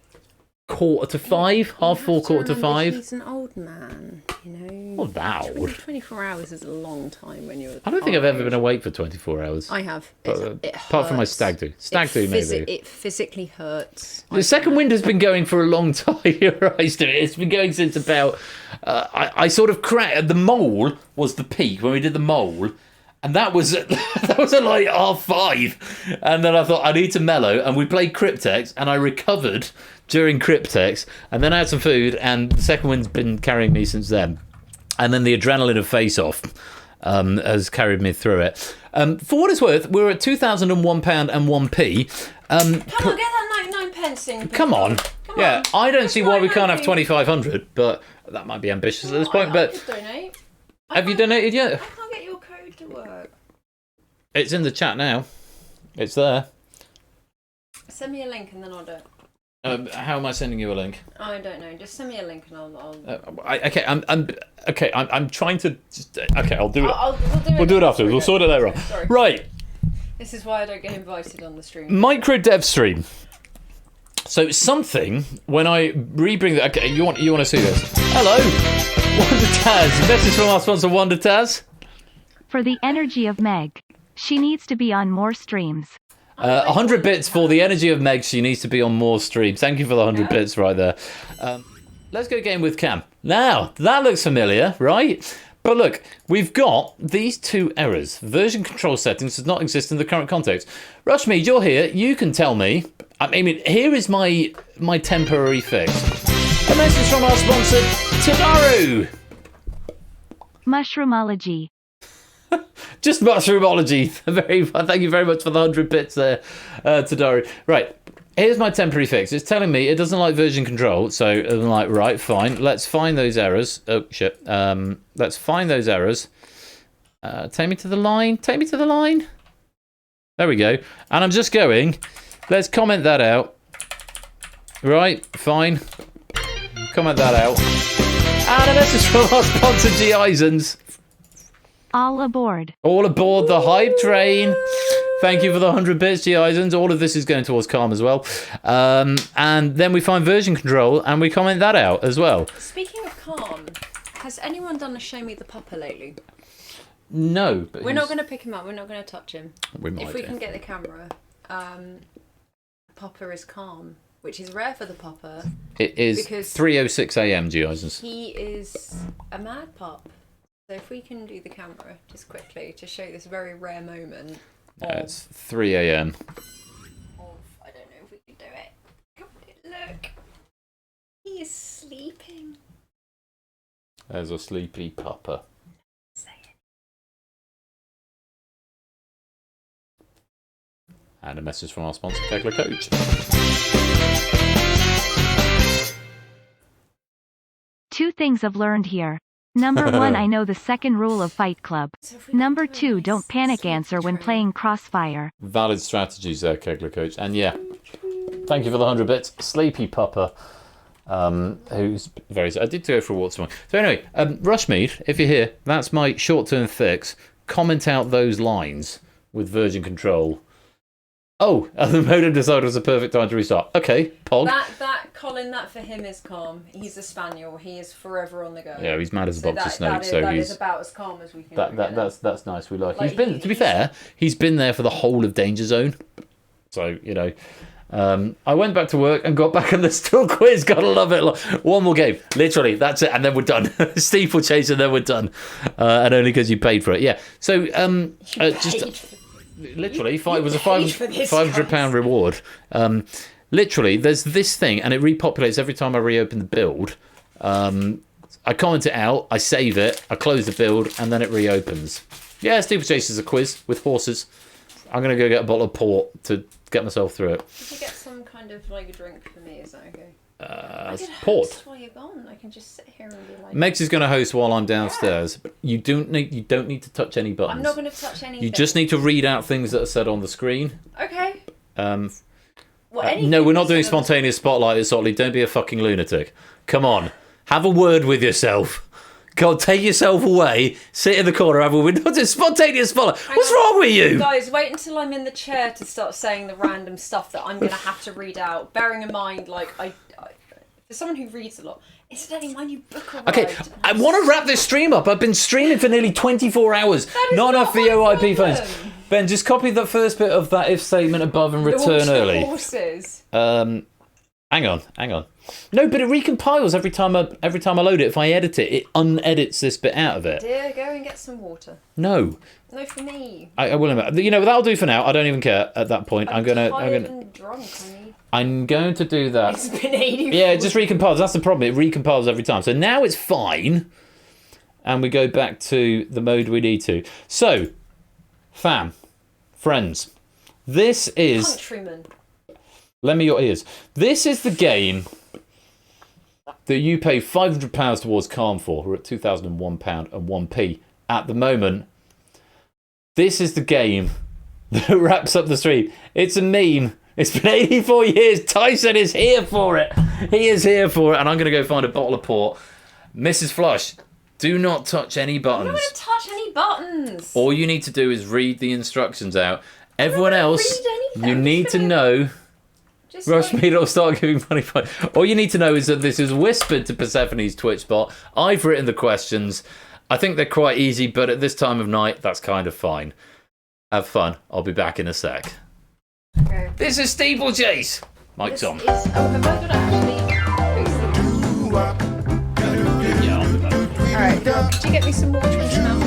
4:45, half 4, 4:45. He's an old man, you know. Not that old. 24 hours is a long time when you're. I don't think I've ever been awake for 24 hours. I have. But, it apart from my hurts. stag do. Stag do, maybe. It physically hurts. The second wind has been going for a long time. It's been going since about. I sort of cracked. The mole was the peak when we did the mole. And that was at like 5:30. And then I thought, I need to mellow. And we played Cryptex, and I recovered during Cryptex. And then I had some food, and the second wind's been carrying me since then. And then the adrenaline of Face Off has carried me through it. For what it's worth, we're at £2,001 and 1p. Come on, get that 99 pence in. Come on. Yeah, I don't see why we can't have 2,500, but that might be ambitious at this point. But donate. Have you donated yet? I can't get your code to work. It's in the chat now. It's there. Send me a link and then I'll do it. How am I sending you a link? I don't know. Just send me a link and I'll... I'm trying to. I'll do it. We'll do it afterwards. We'll sort it later on. Sorry. Right. This is why I don't get invited on the stream. Micro dev stream. So something when I rebring the. Okay, you want to see this? Hello, Wonder Taz. Message from our sponsor, Wonder Taz. For the energy of Meg, she needs to be on more streams. 100 bits for the energy of Meg. She needs to be on more streams. Thank you for the 100 bits right there. Let's go game with Cam. Now, that looks familiar, right? But look, we've got these two errors. Version control settings does not exist in the current context. Rushmead, you're here. You can tell me. I mean, here is my temporary fix. A message from our sponsor, Tadaru. Mushroomology. Just mushroomology. Thank you very much for the 100 bits there, Tadaru. Right, here's my temporary fix. It's telling me it doesn't like version control, so I'm like, right, fine. Let's find those errors. Oh, shit. Let's find those errors. Take me to the line. Take me to the line. There we go. And I'm just going. Let's comment that out. Right, fine. Comment that out. And a message from our sponsor, G. Eisens. All aboard. All aboard the hype train. Thank you for the 100 bits, G. Eisens. All of this is going towards Calm as well. And then we find version control and we comment that out as well. Speaking of Calm, has anyone done a Show Me the Popper lately? No. But we're not going to pick him up. We're not going to touch him. We might if we can get the camera. Popper is calm, which is rare for the Popper. It is 3:06 a.m. G. Eisens. He is a mad pop. So if we can do the camera just quickly to show this very rare moment. It's 3 a.m. I don't know if we can do it. Look. He is sleeping. There's a sleepy Popper. And a message from our sponsor, Kegler Coach. Two things I've learned here. Number one, I know the second rule of Fight Club. Number two, don't panic answer when playing Crossfire. Valid strategies there, Kegler Coach. And yeah, thank you for the 100 bits. Sleepy Popper, who's very... I did go for a walk this morning. So anyway, Rushmead, if you're here, that's my short-term fix. Comment out those lines with version control. Oh, the modem decided it was a perfect time to restart. Okay, Pog. Colin, that for him is calm. He's a spaniel. He is forever on the go. Yeah, he's mad as a box of snakes. That is about as calm as we can get. That's nice. We like. He's been, to be fair, he's been there for the whole of DangerZone. So you know, I went back to work and got back, and there's still quiz. Gotta love it. One more game, literally. That's it, and then we're done. Steeplechase, and then we're done. And only because you paid for it. Yeah. So literally, it was a £500 reward. Literally, there's this thing, and it repopulates every time I reopen the build. I comment it out, I save it, I close the build, and then it reopens. Yeah, Steeplechase is a quiz with horses. I'm going to go get a bottle of port to get myself through it. Could you get some kind of like a drink for me? Is that okay? Port. While you're gone, I can just sit here and be like. Megs is going to host while I'm downstairs. Yeah. You don't need to touch any buttons. I'm not going to touch anything. You just need to read out things that are said on the screen. Okay. No, we're not doing spontaneous spotlight at Sotley. Don't be a fucking lunatic. Come on, have a word with yourself. Go on, take yourself away, sit in the corner, have a window. It's spontaneous follow. What's wrong with you? Guys, wait until I'm in the chair to start saying the random stuff that I'm going to have to read out. Bearing in mind, like, I for someone who reads a lot, incidentally, my new book arrived. Okay, I want to wrap this stream up. I've been streaming for nearly 24 hours. Not enough VoIP phones. Ben, just copy the first bit of that if statement above and return early. Horses. Hang on. No, but it recompiles every time I load it. If I edit it, it unedits this bit out of it. Dear, go and get some water. No. No, for me. I will admit. You know, that'll do for now. I don't even care at that point. I'm tired and drunk. I'm going to do that. It's been 84. Yeah, it just recompiles. That's the problem. It recompiles every time. So now it's fine. And we go back to the mode we need to. So, fam, friends, this is... Countrymen. Lend me your ears. This is the game that you pay £500 towards Calm for. We're at £2,001 and 1p at the moment. This is the game that wraps up the stream. It's a meme. It's been 84 years. Tyson is here for it. He is here for it. And I'm going to go find a bottle of port. Mrs. Flush, do not touch any buttons. I'm not going to touch any buttons. All you need to do is read the instructions out. Everyone else, you need to know... Rush me, it'll start giving money. All you need to know is that this is whispered to Persephone's Twitch bot. I've written the questions. I think they're quite easy, but at this time of night, that's kind of fine. Have fun. I'll be back in a sec. Okay. This is Steeplechase. Mike's on. Have I got to actually... Alright, could you get me some water and some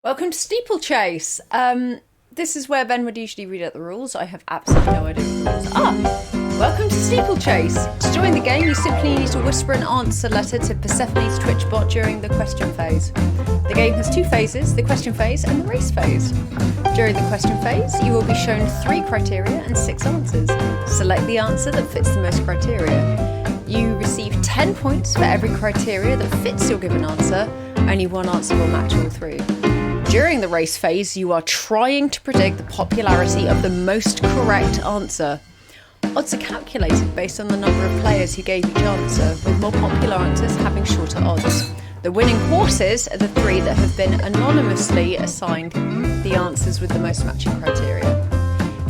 Welcome to Steeplechase. This is where Ben would usually read out the rules. I have absolutely no idea what the rules are. Welcome to Steeplechase. To join the game, you simply need to whisper an answer letter to Persephone's Twitch bot during the question phase. The game has two phases, the question phase and the race phase. During the question phase, you will be shown 3 criteria and 6 answers. Select the answer that fits the most criteria. You receive 10 points for every criteria that fits your given answer. Only one answer will match all 3. During the race phase, you are trying to predict the popularity of the most correct answer. Odds are calculated based on the number of players who gave each answer, with more popular answers having shorter odds. The winning horses are the 3 that have been anonymously assigned the answers with the most matching criteria.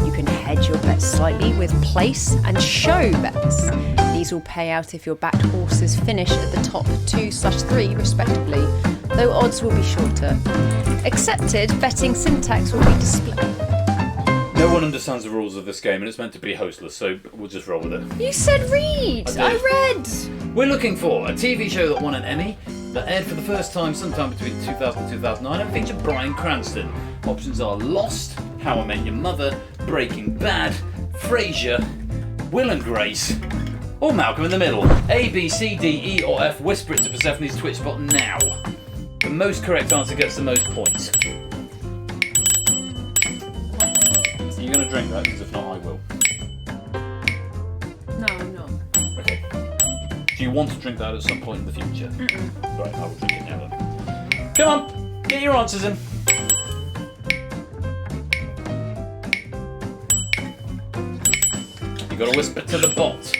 You can hedge your bets slightly with place and show bets. These will pay out if your backed horses finish at the top 2/3 respectively, though odds will be shorter. Accepted betting syntax will be displayed. No one understands the rules of this game, and it's meant to be hostless, so we'll just roll with it. You said read! I read! We're looking for a TV show that won an Emmy, that aired for the first time sometime between 2000 and 2009, and featured Bryan Cranston. Options are Lost, How I Met Your Mother, Breaking Bad, Frasier, Will and Grace, or Malcolm in the Middle. A, B, C, D, E, or F. Whisper it to Persephone's Twitch bot now. The most correct answer gets the most points. Are you going to drink that? Because if not, I will. No, I'm not. Okay. Do you want to drink that at some point in the future? Right, I will drink it now then. Come on, get your answers in. You've got to whisper to the bot.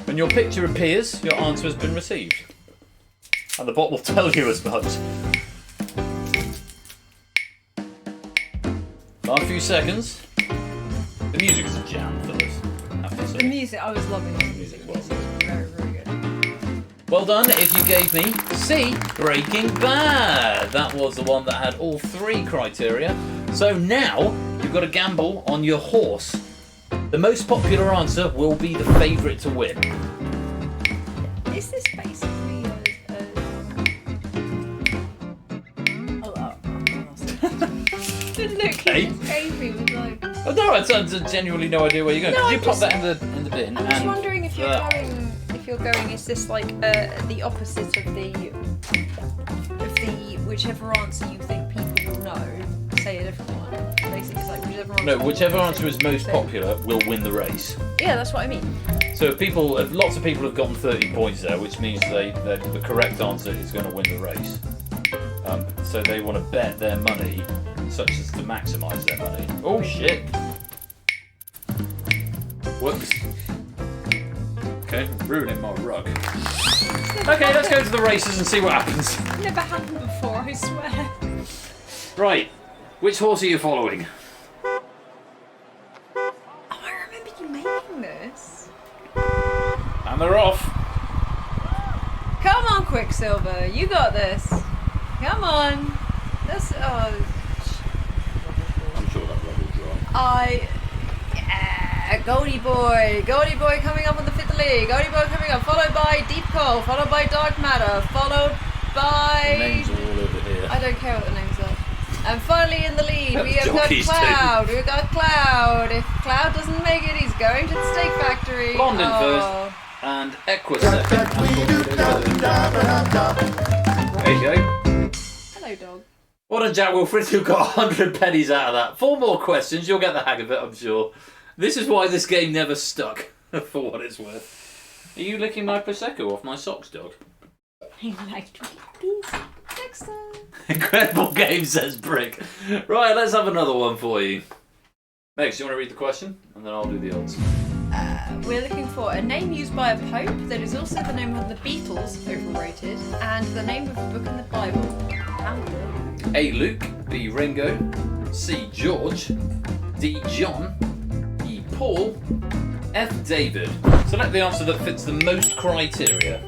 When your picture appears, your answer has been received. And the bot will tell you as much. Last few seconds. The music is a jam for this, I have to say. The music, I was loving the music. The music was very, very good. Well done if you gave me C, Breaking Bad. That was the one that had all 3 criteria. So now you've got to gamble on your horse. The most popular answer will be the favourite to win. Is this basically the look he just gave me was like... Oh no, I genuinely no idea where you're going. No, Could you I'm pop just- that in the bin? I'm just wondering if you're going, is this like the opposite of the whichever answer you think people will know, say a different one. Basically, it's like whichever whichever answer. No, whichever answer is most popular will win the race. Yeah, that's what I mean. So if lots of people have gotten 30 points there, which means the correct answer is going to win the race. So they want to bet their money such as to maximise their money. Oh shit! Whoops. Okay, ruining my rug. Okay, let's go to the races and see what happens. Never happened before, I swear. Right, which horse are you following? Oh, I remember you making this. And they're off. Come on, Quicksilver, you got this. Come on. That's I'm sure that rug will dry. Goldie Boy coming up on the fifth league. Goldie Boy coming up, followed by Deep Coal, followed by Dark Matter, followed by... The names are all over here. I don't care what the names are. And finally in the lead, we have got Jockeys Cloud. We've got Cloud. If Cloud doesn't make it, he's going to the Steak Factory. Blonde in first, and Equus second. There you go. Hello, dog. Well done, Jack Wilfred, who got 100 pennies out of that. 4 more questions, you'll get the hang of it, I'm sure. This is why this game never stuck, for what it's worth. Are you licking my Prosecco off my socks, dog? I like to eat these. Next time. Incredible game, says Brick. Right, let's have another one for you. Megs, do you want to read the question? And then I'll do the odds. We're looking for a name used by a pope that is also the name of the Beatles, overrated, and the name of a book in the Bible. A. Luke, B. Ringo, C. George, D. John, E. Paul, F. David. Select the answer that fits the most criteria.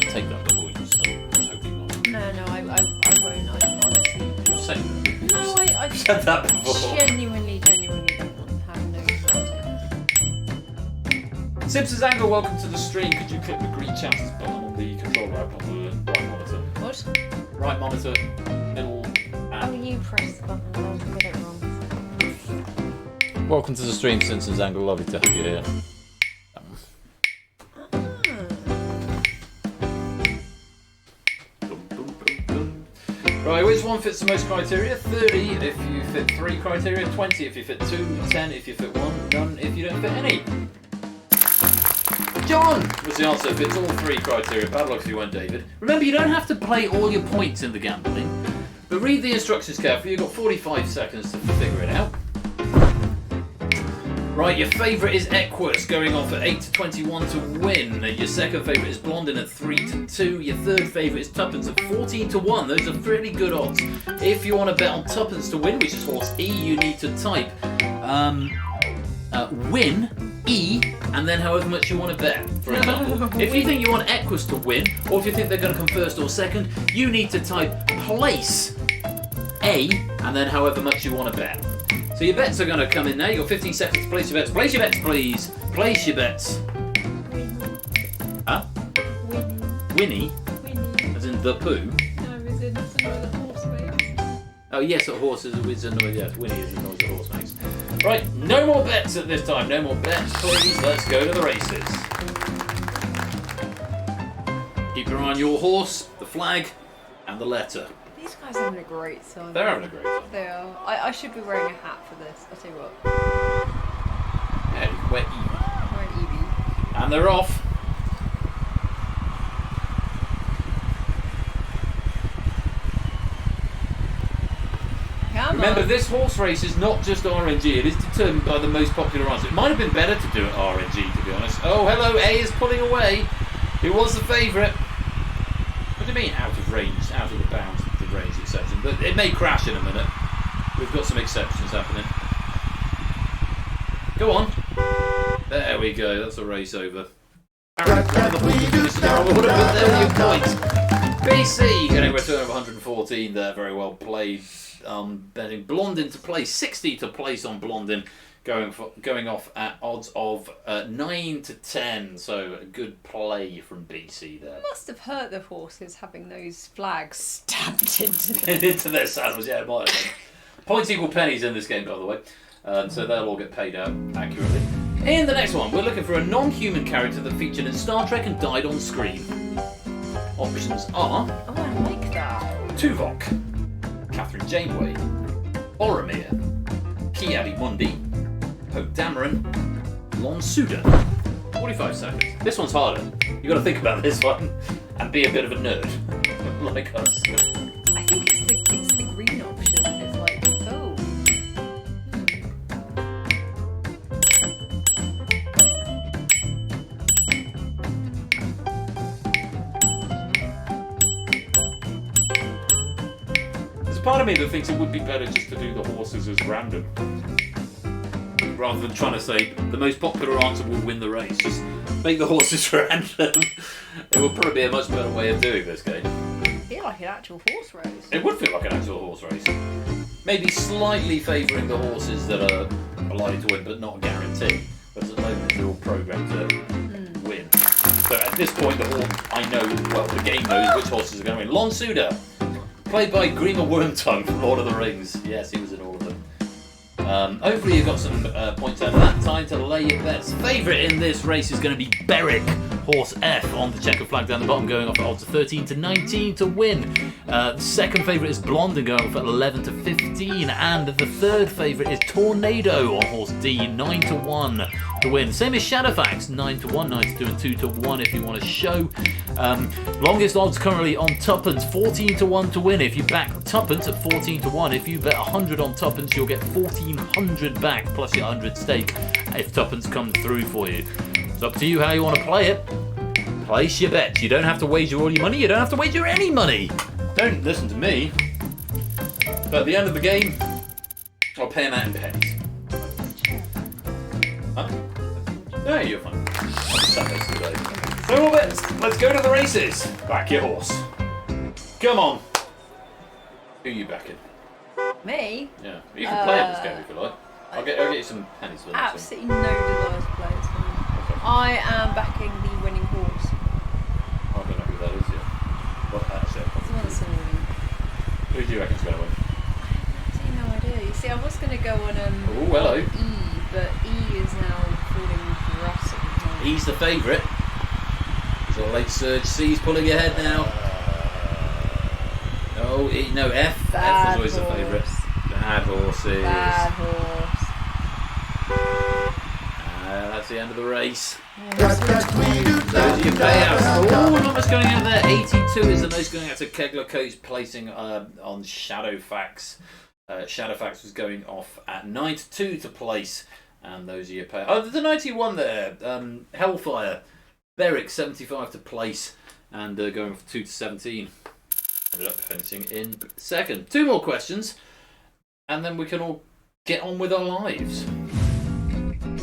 Take that before you start talking on. No, I won't. I honestly. You're saying that. No, I said that before. genuinely don't want to have no content. Simpsons Angle, welcome to the stream. Could you click the green chapters button on the controller app on the right monitor? What? Right monitor, middle app. Oh, you pressed the button. I got it wrong. Welcome to the stream, Simpsons Angle. Lovely to have you here. Right, which one fits the most criteria? 30 if you fit 3 criteria, 20 if you fit 2, 10 if you fit 1, none if you don't fit any. John was the answer, fits all 3 criteria. Bad luck if you went, David. Remember, you don't have to play all your points in the gambling, but read the instructions carefully. You've got 45 seconds to figure it out. Right, your favourite is Equus, going off at 8 to 21 to win. Your second favourite is Blondin at 3 to 2. Your third favourite is Tuppence at 14 to 1. Those are pretty good odds. If you want to bet on Tuppence to win, which is horse E, you need to type win, E, and then however much you want to bet. For example, if you think you want Equus to win, or if you think they're going to come first or second, you need to type place, A, and then however much you want to bet. So your bets are going to come in now. You've got 15 seconds to place your bets. Place your bets, please. Place your bets. Huh? Winnie? As in the poo? No, as in some of the horse makes. Oh yes, a horse is a noise. Yes, Winnie is a noise a horse makes. Right, no more bets at this time. No more bets, please. Let's go to the races. Keep your eye on your horse, the flag, and the letter. These guys are having a great time. They're having a great time. They are. I should be wearing a hat for this. I'll tell you what. Yeah, you can wear Evie. I'm wearing Evie. And they're off. Come Remember, on. this horse race is not just RNG, it is determined by the most popular answer. It might have been better to do it RNG, to be honest. Oh, hello, A is pulling away. Who was the favourite? What do you mean, out of range, out of the bounds of the range exception? But it may crash in a minute. We've got some exceptions happening. Go on. There we go, that's a race over. BC getting a return of 114 there, very well played. Betting Blondin to place, 60 to place on Blondin, going off at odds of 9 to 10. So a good play from BC there. Must have hurt the horses having those flags stamped into them. Into their saddles, yeah, it might have been. Points equal pennies in this game, by the way. So they'll all get paid out accurately. In the next one, we're looking for a non-human character that featured in Star Trek and died on screen. Options are Oh, I like that. Tuvok, Catherine Janeway, Boromir, Kiadi-Mundi, Podamaran, Lonsuda. 45 seconds. This one's harder. You got to think about this one and be a bit of a nerd, like us. I think it's the green option that is like, oh. There's a part of me that thinks it would be better just to do the horses as random, rather than trying to say the most popular answer will win the race. Just make the horses random. It would probably be a much better way of doing this game. I feel like an actual horse race. It would feel like an actual horse race. Maybe slightly favouring the horses that are likely to win, but not a guarantee. But at the moment, they're all programmed to win. So at this point, the game knows which horses are going to win. Lonsuda, played by Grima Wormtongue from Lord of the Rings. Yes, he was in all of them. Hopefully you got some points out of that. Time to lay your bets. Favourite in this race is going to be Beric, horse F, on the checker flag down the bottom, going off at odds of 13 to 19 to win. The second favourite is Blondin, going off at 11 to 15, and the third favourite is Tornado on horse D, 9 to 1 to win. Same as Shadowfax, 9 to 1, 9 to 2, and 2 to 1 if you want to show. Longest odds currently on Tuppence, 14 to 1 to win. If you back Tuppence at 14 to 1, if you bet 100 on Tuppence, you'll get 1,400 back plus your 100 stake if Tuppence comes through for you. It's up to you how you want to play it. Place your bets. You don't have to wager all your money. You don't have to wager any money. Don't listen to me. But at the end of the game, I'll pay them out in pennies. Huh? No, you're fine. Saturdays today. So more bets. Let's go to the races. Back your horse. Come on. Who are you backing? Me? Yeah. You can play in this game if you like. I'll get you some pennies for this. Absolutely no desire to play this one. I am backing the winning horse. I don't know who that is yet. What that's it. It's the one that's going to win. Who do you reckon's going to win? Absolutely no idea. You see, I was going to go on Oh, hello. E, but E is now falling for us at the moment. E's the favourite. He's got a late surge. C's pulling ahead now. Oh, E, no, F. Bad F was always the favourite. Bad horses. Bad horse. That's the end of the race. Those are your payouts. Oh, not much going out there. 82 is the most going out to Kegler Coach, placing on Shadowfax. Shadowfax was going off at 9 to 2 to place, and those are your payouts. Oh, there's a 91 there. Hellfire. Beric, 75 to place, and going off 2 to 17. Ended up finishing in second. 2 more questions, and then we can all get on with our lives.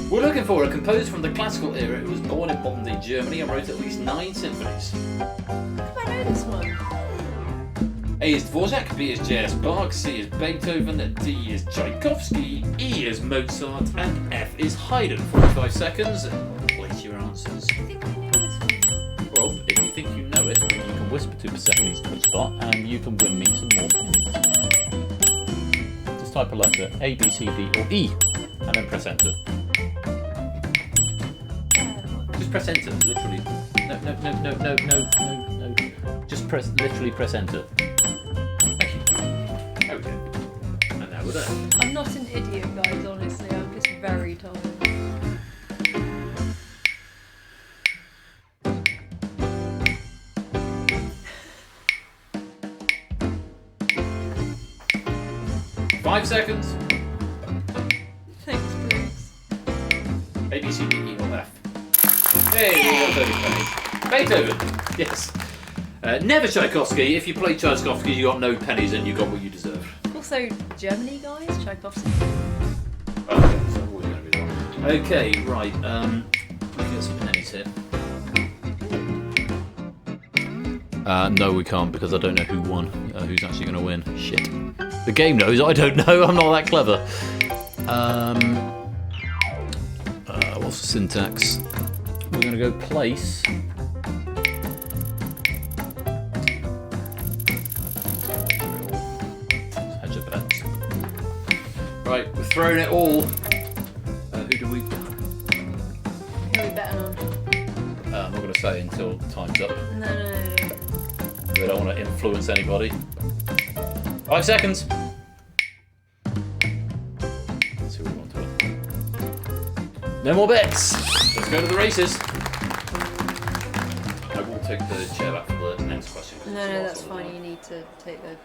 We're looking for a composer from the classical era who was born in modern-day Germany and wrote at least 9 symphonies. How come I know this one? A is Dvorak, B is J.S. Bach, C is Beethoven, D is Tchaikovsky, E is Mozart, and F is Haydn. 45 seconds. Place your answers. I think I know this one. Well, if you think you know it, then you can whisper to Persephone's Twitch spot and you can win me some more pennies. Just type a letter A, B, C, D, or E, and then press enter. Just press enter, literally. No. Just literally press enter. Thank you. Okay. And now we're there. I'm not an idiot, guys, honestly. I'm just very tired. Five seconds. Thanks, Bruce. A, B, C, D, E, or F. Hey, we got 30 pennies. Beethoven, yes. Never Tchaikovsky. If you play Tchaikovsky, you got no pennies and you got what you deserve. Also, Germany, guys, Tchaikovsky. Okay, so always going to be the one. Okay, right. We can get some pennies here. No, we can't because I don't know who won. Who's actually going to win? Shit. The game knows. I don't know. I'm not that clever. What's the syntax? We're going to go place. Hedge your bets. Right, we're throwing it all. Who do we? Who are we betting on? I'm not going to say it until time's up. No. I don't want to influence anybody. 5 seconds. Let's see what we want to win. No more bets. Let's go to the races. I will take the chair back for the next question. No, that's fine. You need to take the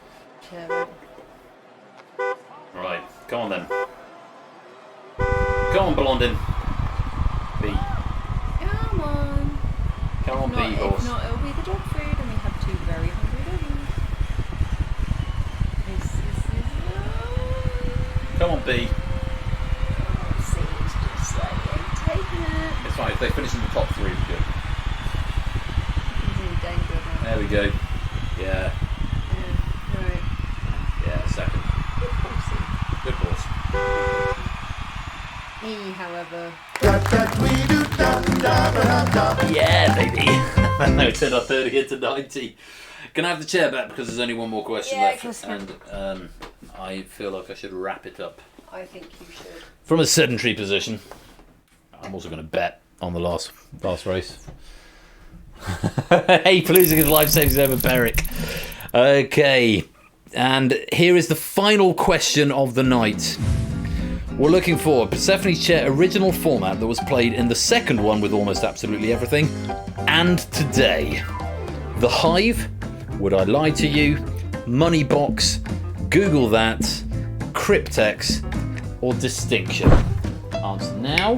chair back. Right, come on then. Come on, Blondin. B. Come on. Come on, B horse. If not, it'll be the dog food, and we have 2 very hungry doggies. Come on, B. See, it's just like taking it. It's fine. If they finish in the top 3, we're good. He's in danger now. There we go. Yeah. Right. Yeah, second. Good horsey. Good horse. He, however. Yeah, baby. No, turned our 30 here to 90. Can I have the chair back because there's only one more question left, and I feel like I should wrap it up. I think you should. From a sedentary position. I'm also going to bet on the last race. Hey, losing his life savings over Beric. Okay, and here is the final question of the night. We're looking for Persephone's Chair original format that was played in the second one with almost absolutely everything, and today. The Hive, Would I Lie to You, Money Box, Google That, Cryptex, or Distinction? Answer now.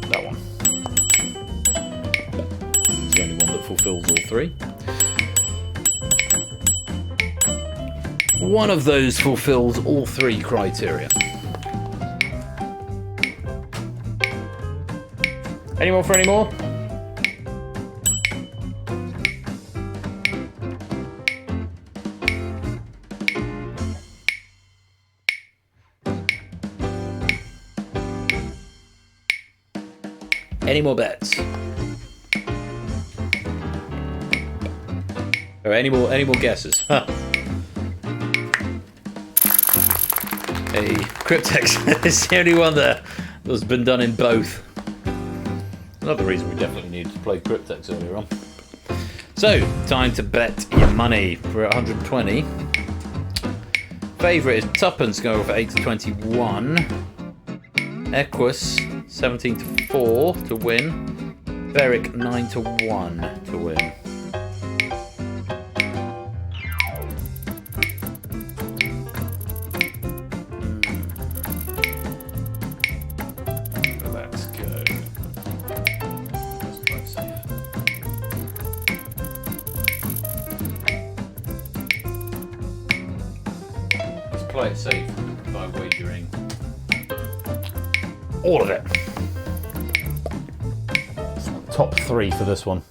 That one. It's the only one that fulfills all 3. One of those fulfills all 3 criteria. Any more for any more? Any more bets? Or any more guesses? Huh. Hey, Cryptex is the only one that's been done in both. Another reason we definitely need to play Cryptex earlier on. So, time to bet your money. We're at 120. Favourite is Tuppence going for 8 to 21. Equus 17 to 4 to win. Beric 9 to 1 to win. Let's go. Let's play safe. Let's play it safe by wagering all of it. Top 3 for this one.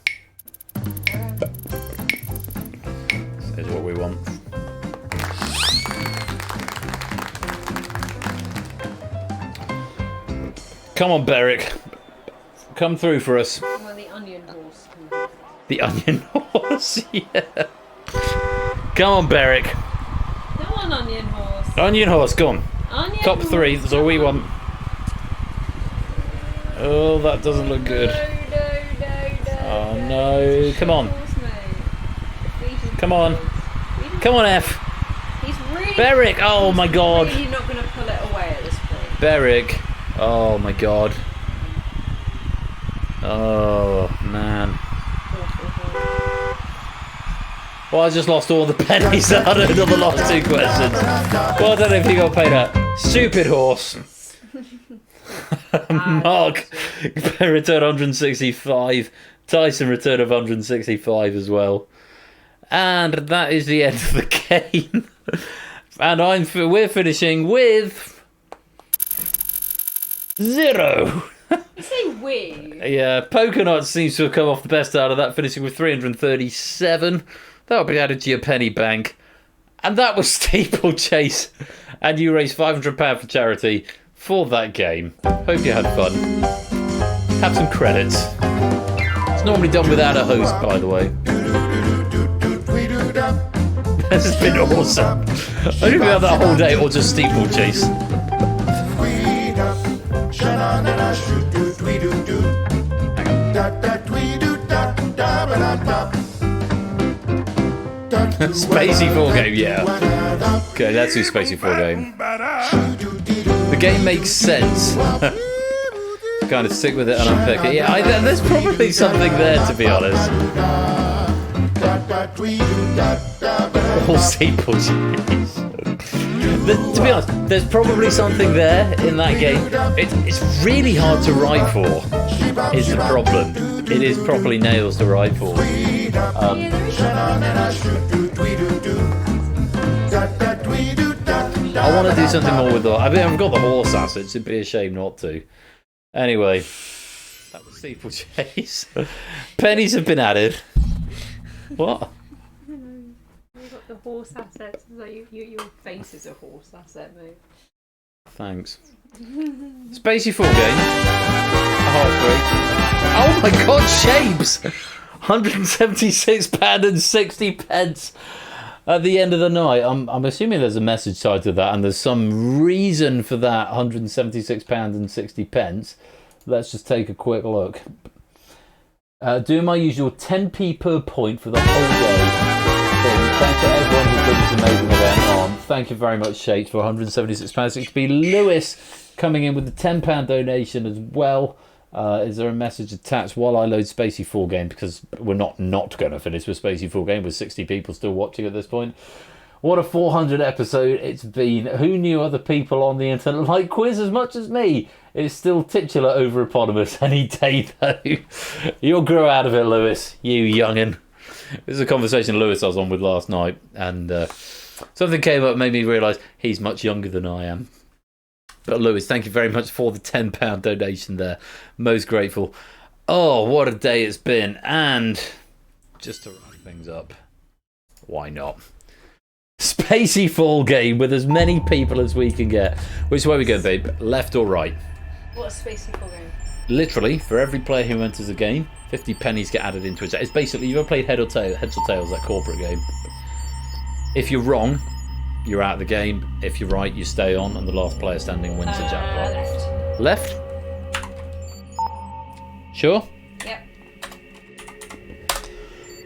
This is what we want. Come on, Beric. Come through for us. Well, the onion horse. The onion horse, yeah. Come on, Beric. Come on, onion horse. Onion horse, come on. Onion Top horse, 3, that's all we want. Oh, that doesn't look good. No. Oh no, come on. Come on. Come on, F. He's really... Beric, oh my god. He's really not going to pull it away at this point. Beric, oh my god. Oh, man. Well, I just lost all the pennies that I earned on the last 2 questions. Well, I don't know if you got paid out. Stupid horse. Mark return 165. Tyson return of 165 as well. And that is the end of the game. And we're finishing with 0. You say we? Yeah, Polka seems to have come off the best out of that, finishing with 337. That'll be added to your penny bank. And that was Steeplechase. And you raised £500 for charity for that game. Hope you had fun. Have some credits. It's normally done without a host, by the way. This has been awesome. I don't think we have that whole day or just Steeplechase. Hang on. Spacey 4 game, yeah. Okay, let's do Spacey 4 game. The game makes sense. Kind of stick with it and unpick it. Yeah, there's probably something there, to be honest. All Steeplechase. To be honest, there's probably something there in that game. It's really hard to write for, is the problem. It is properly nails to write for. I want to do something more with the... I mean, I've got the horse assets, it'd be a shame not to. Anyway, that was Steeplechase. Pennies have been added. What? You've got the horse assets. Like your face is a horse asset, mate. Thanks. Spacey 4 game. A heartbreak. Oh my god, shapes! £176.60 at the end of the night. I'm assuming there's a message side to that, and there's some reason for that £176.60. Let's just take a quick look. Doing my usual 10p per point for the whole day. Thanks to everyone who put this amazing event on. Thank you very much, Shakes, for £176.60. Lewis coming in with a £10 donation as well. Is there a message attached while I load Spacey 4 game? Because we're not going to finish with Spacey 4 game with 60 people still watching at this point. What a 400 episode it's been. Who knew other people on the internet like quiz as much as me? It's still titular over eponymous any day though. You'll grow out of it, Lewis, you youngin'. This is a conversation Lewis I was on with last night, and something came up made me realise he's much younger than I am. But Lewis, thank you very much for the £10 donation there. Most grateful. Oh, what a day it's been. And just to wrap things up, why not? Spacey 4 game with as many people as we can get. Which way we go, babe? Left or right? What's Spacey 4 game? Literally, for every player who enters the game, 50 pennies get added into it. It's basically, you've ever played Heads or Tails, that corporate game. If you're wrong, you're out of the game. If you're right, you stay on, and the last player standing wins the jackpot. Left. Left? Sure? Yep.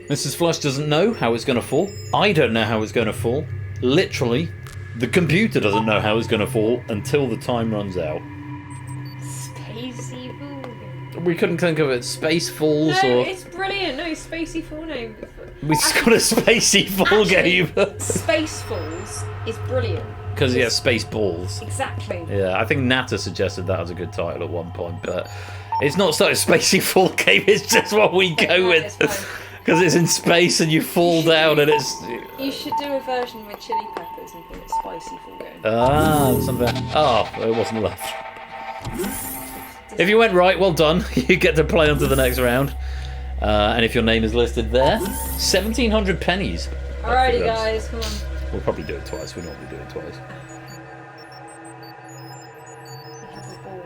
Mrs. Flush doesn't know how it's going to fall. I don't know how it's going to fall. Literally, the computer doesn't know how it's going to fall until the time runs out. Spacey 4 game. We couldn't think of it. Space Falls No, or... it's brilliant. No, Spacey 4 name. We just got a Spacey 4 game. Space Falls is brilliant. Because, yeah, Space Balls. Exactly. Yeah, I think Nata suggested that as a good title at one point, but it's not such a Spacey 4 game, it's just what we go with. Because it's in space and you fall down and it's... You should do a version with chili peppers and call it Spicy 4 game. Ah, something... Oh, it wasn't left. If you went right, well done. You get to play on to the next round. And if your name is listed there, 1,700 pennies. Alrighty, guys, come on. We'll probably do it twice. We normally do it twice. We have a ball.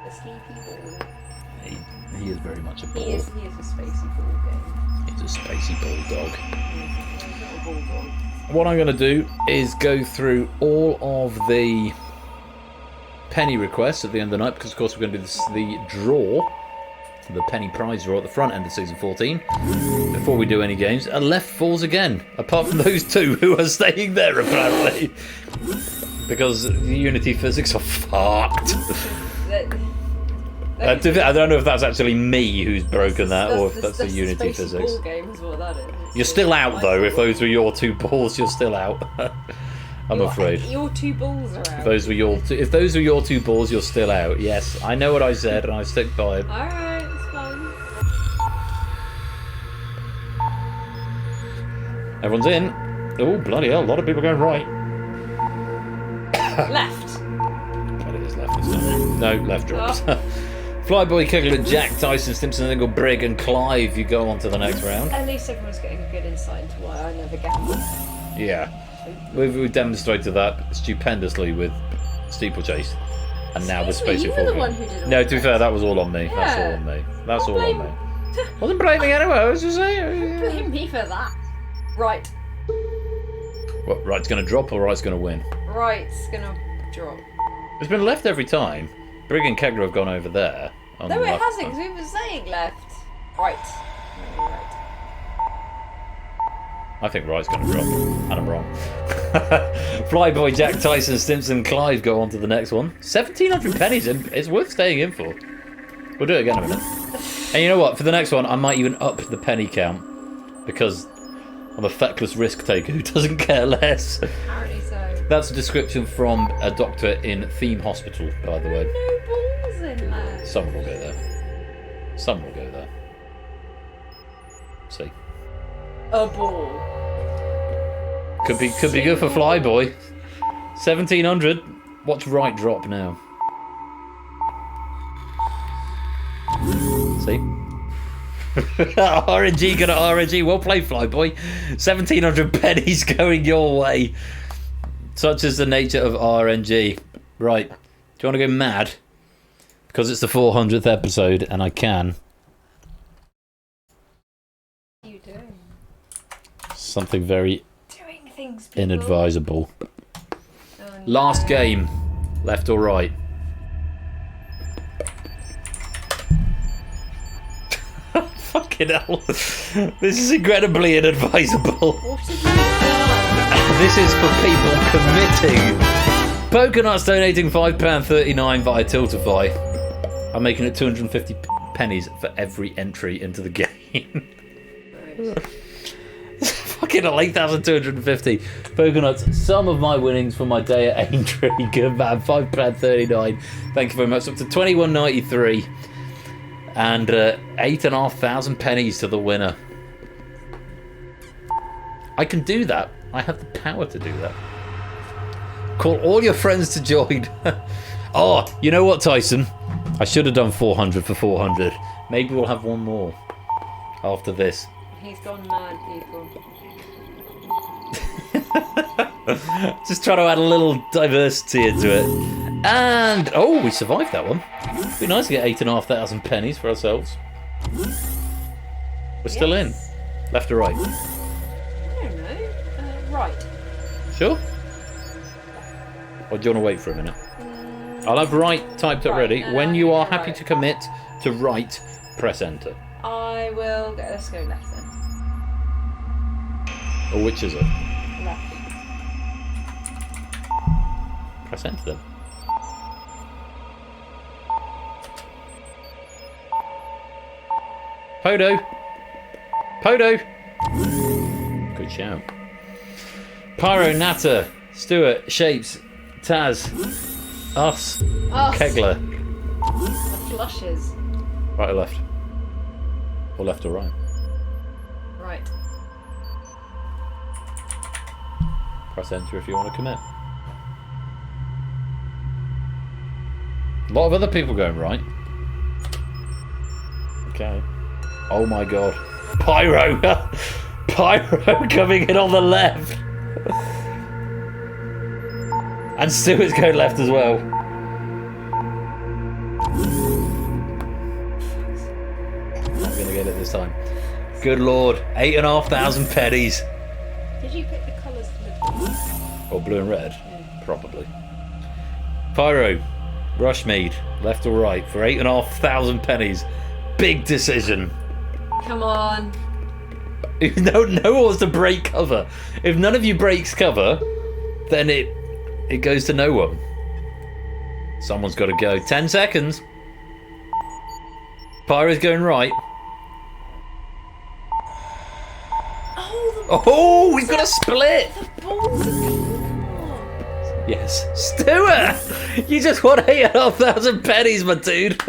A sleepy ball. He is very much a ball. He is a Spacey 4 game. He's a spacey bulldog. He's not a bulldog. What I'm going to do is go through all of the penny requests at the end of the night, because of course we're going to do the draw, the penny prize draw at the front end of season 14 before we do any games. And left falls again, apart from those two who are staying there apparently, because the Unity physics are fucked. I don't know if that's actually me who's broken that, or if that's the Unity physics. Ball game is what that is. You're still out though. If those were your two balls, you're still out. I'm afraid. Your two balls are out. If those were your two balls, you're still out. Yes, I know what I said, and I stick by it. Alright, it's fine. Everyone's in. Oh, bloody hell, a lot of people going right. Left. But it is left this time. No, left drops. Oh. Flyboy, Kegler, Jack, Tyson, Stimson, Ingle, Brigg, and Clive, you go on to the next round. At least everyone's getting a good insight into why I never get them. Yeah. We've demonstrated that stupendously with Steeplechase. And now with Spacey 4 game. No, to be fair, that was all on me. Yeah. That's all on me. That's all on me. Wasn't blaming anyone, I was just saying. Blame me for that. Right. What, right's going to drop or right's going to win? Right's going to drop. It's been left every time. Brigg and Kegler have gone over there. No, it hasn't, because we were saying left. Right. Right. I think right's going to drop, and I'm wrong. Flyboy, Jack, Tyson, Stimson, Clive go on to the next one. 1,700 pennies, and it's worth staying in for. We'll do it again in a minute. And you know what? For the next one, I might even up the penny count, because I'm a feckless risk taker who doesn't care less. Apparently so. That's a description from a doctor in Theme Hospital, by the way. No balls in there. Someone will go there. Someone will go there. See. A ball. Could be good for Flyboy. 1,700. Watch right drop now. See? RNG gonna RNG. Well played, Flyboy. 1,700 pennies going your way. Such is the nature of RNG. Right. Do you want to go mad? Because it's the 400th episode and I can. What are you doing? Something very Doing things, people. inadvisable. Oh, no. Last game. Left or right? Fucking hell. This is incredibly inadvisable. What have you done? This is for people committing. Pokenuts donating £5.39 via Tiltify. I'm making it 250 pennies for every entry into the game. Right. Fucking 8,250. Pokenuts, some of my winnings for my day at Aintree. Good man, £5.39. Thank you very much. Up to 21.93. And 8,500 pennies to the winner. I can do that. I have the power to do that. Call all your friends to join. Oh, you know what, Tyson? I should have done 400 for 400. Maybe we'll have one more after this. He's gone mad, people. Just trying to add a little diversity into it. And, oh, we survived that one. It'd be nice to get 8,500 pennies for ourselves. We're still in. Left or right? I don't know. Right. Sure? Or do you want to wait for a minute? I'll have right typed up Right, ready. and When I'll you go are happy right. to commit to right, press enter. I will go. Let's go left then. Or which is it? Left. Press enter then. Podo! Podo! Good shout. Pyro, Natter, Stuart, Shapes, Taz, us, Us. Kegler. The flushes. Right or left? Or left or right? Right. Press enter if you want to commit. A lot of other people going right. Okay. Oh my god. Pyro! Pyro coming in on the left! And Stuart's going left as well. I'm gonna get it this time. Good lord. 8,500 pennies. Did you pick the colours for the blue? Or blue and red? Probably. Pyro. Rushmead. Left or right for 8,500 pennies. Big decision. Come on. No one wants to break cover. If none of you breaks cover, then it goes to no one. Someone's got to go. 10 seconds. Pyro's going right. Oh, we've got a split. The balls are people. Yes. Stuart! You just won 8,500 pennies, my dude.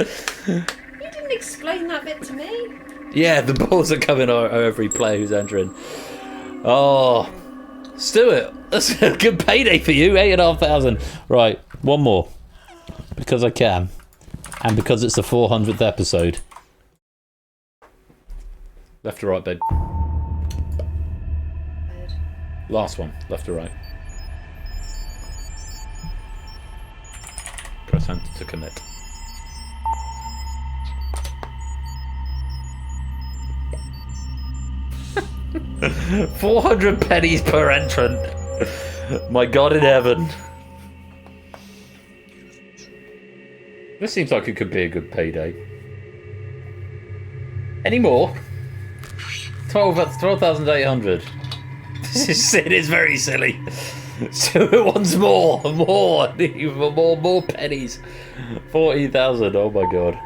You didn't explain that bit to me. Yeah, the balls are coming on every player who's entering. Oh, Stuart, that's a good payday for you, 8,500. Right, one more. Because I can. And because it's the 400th episode. Left or right, babe? Last one, left or right? Press enter to commit. $400 pennies per entrant. My God in heaven. This seems like it could be a good payday. Any more? 12,800. It is very silly. So it wants more, more pennies. 14,000. Oh my god.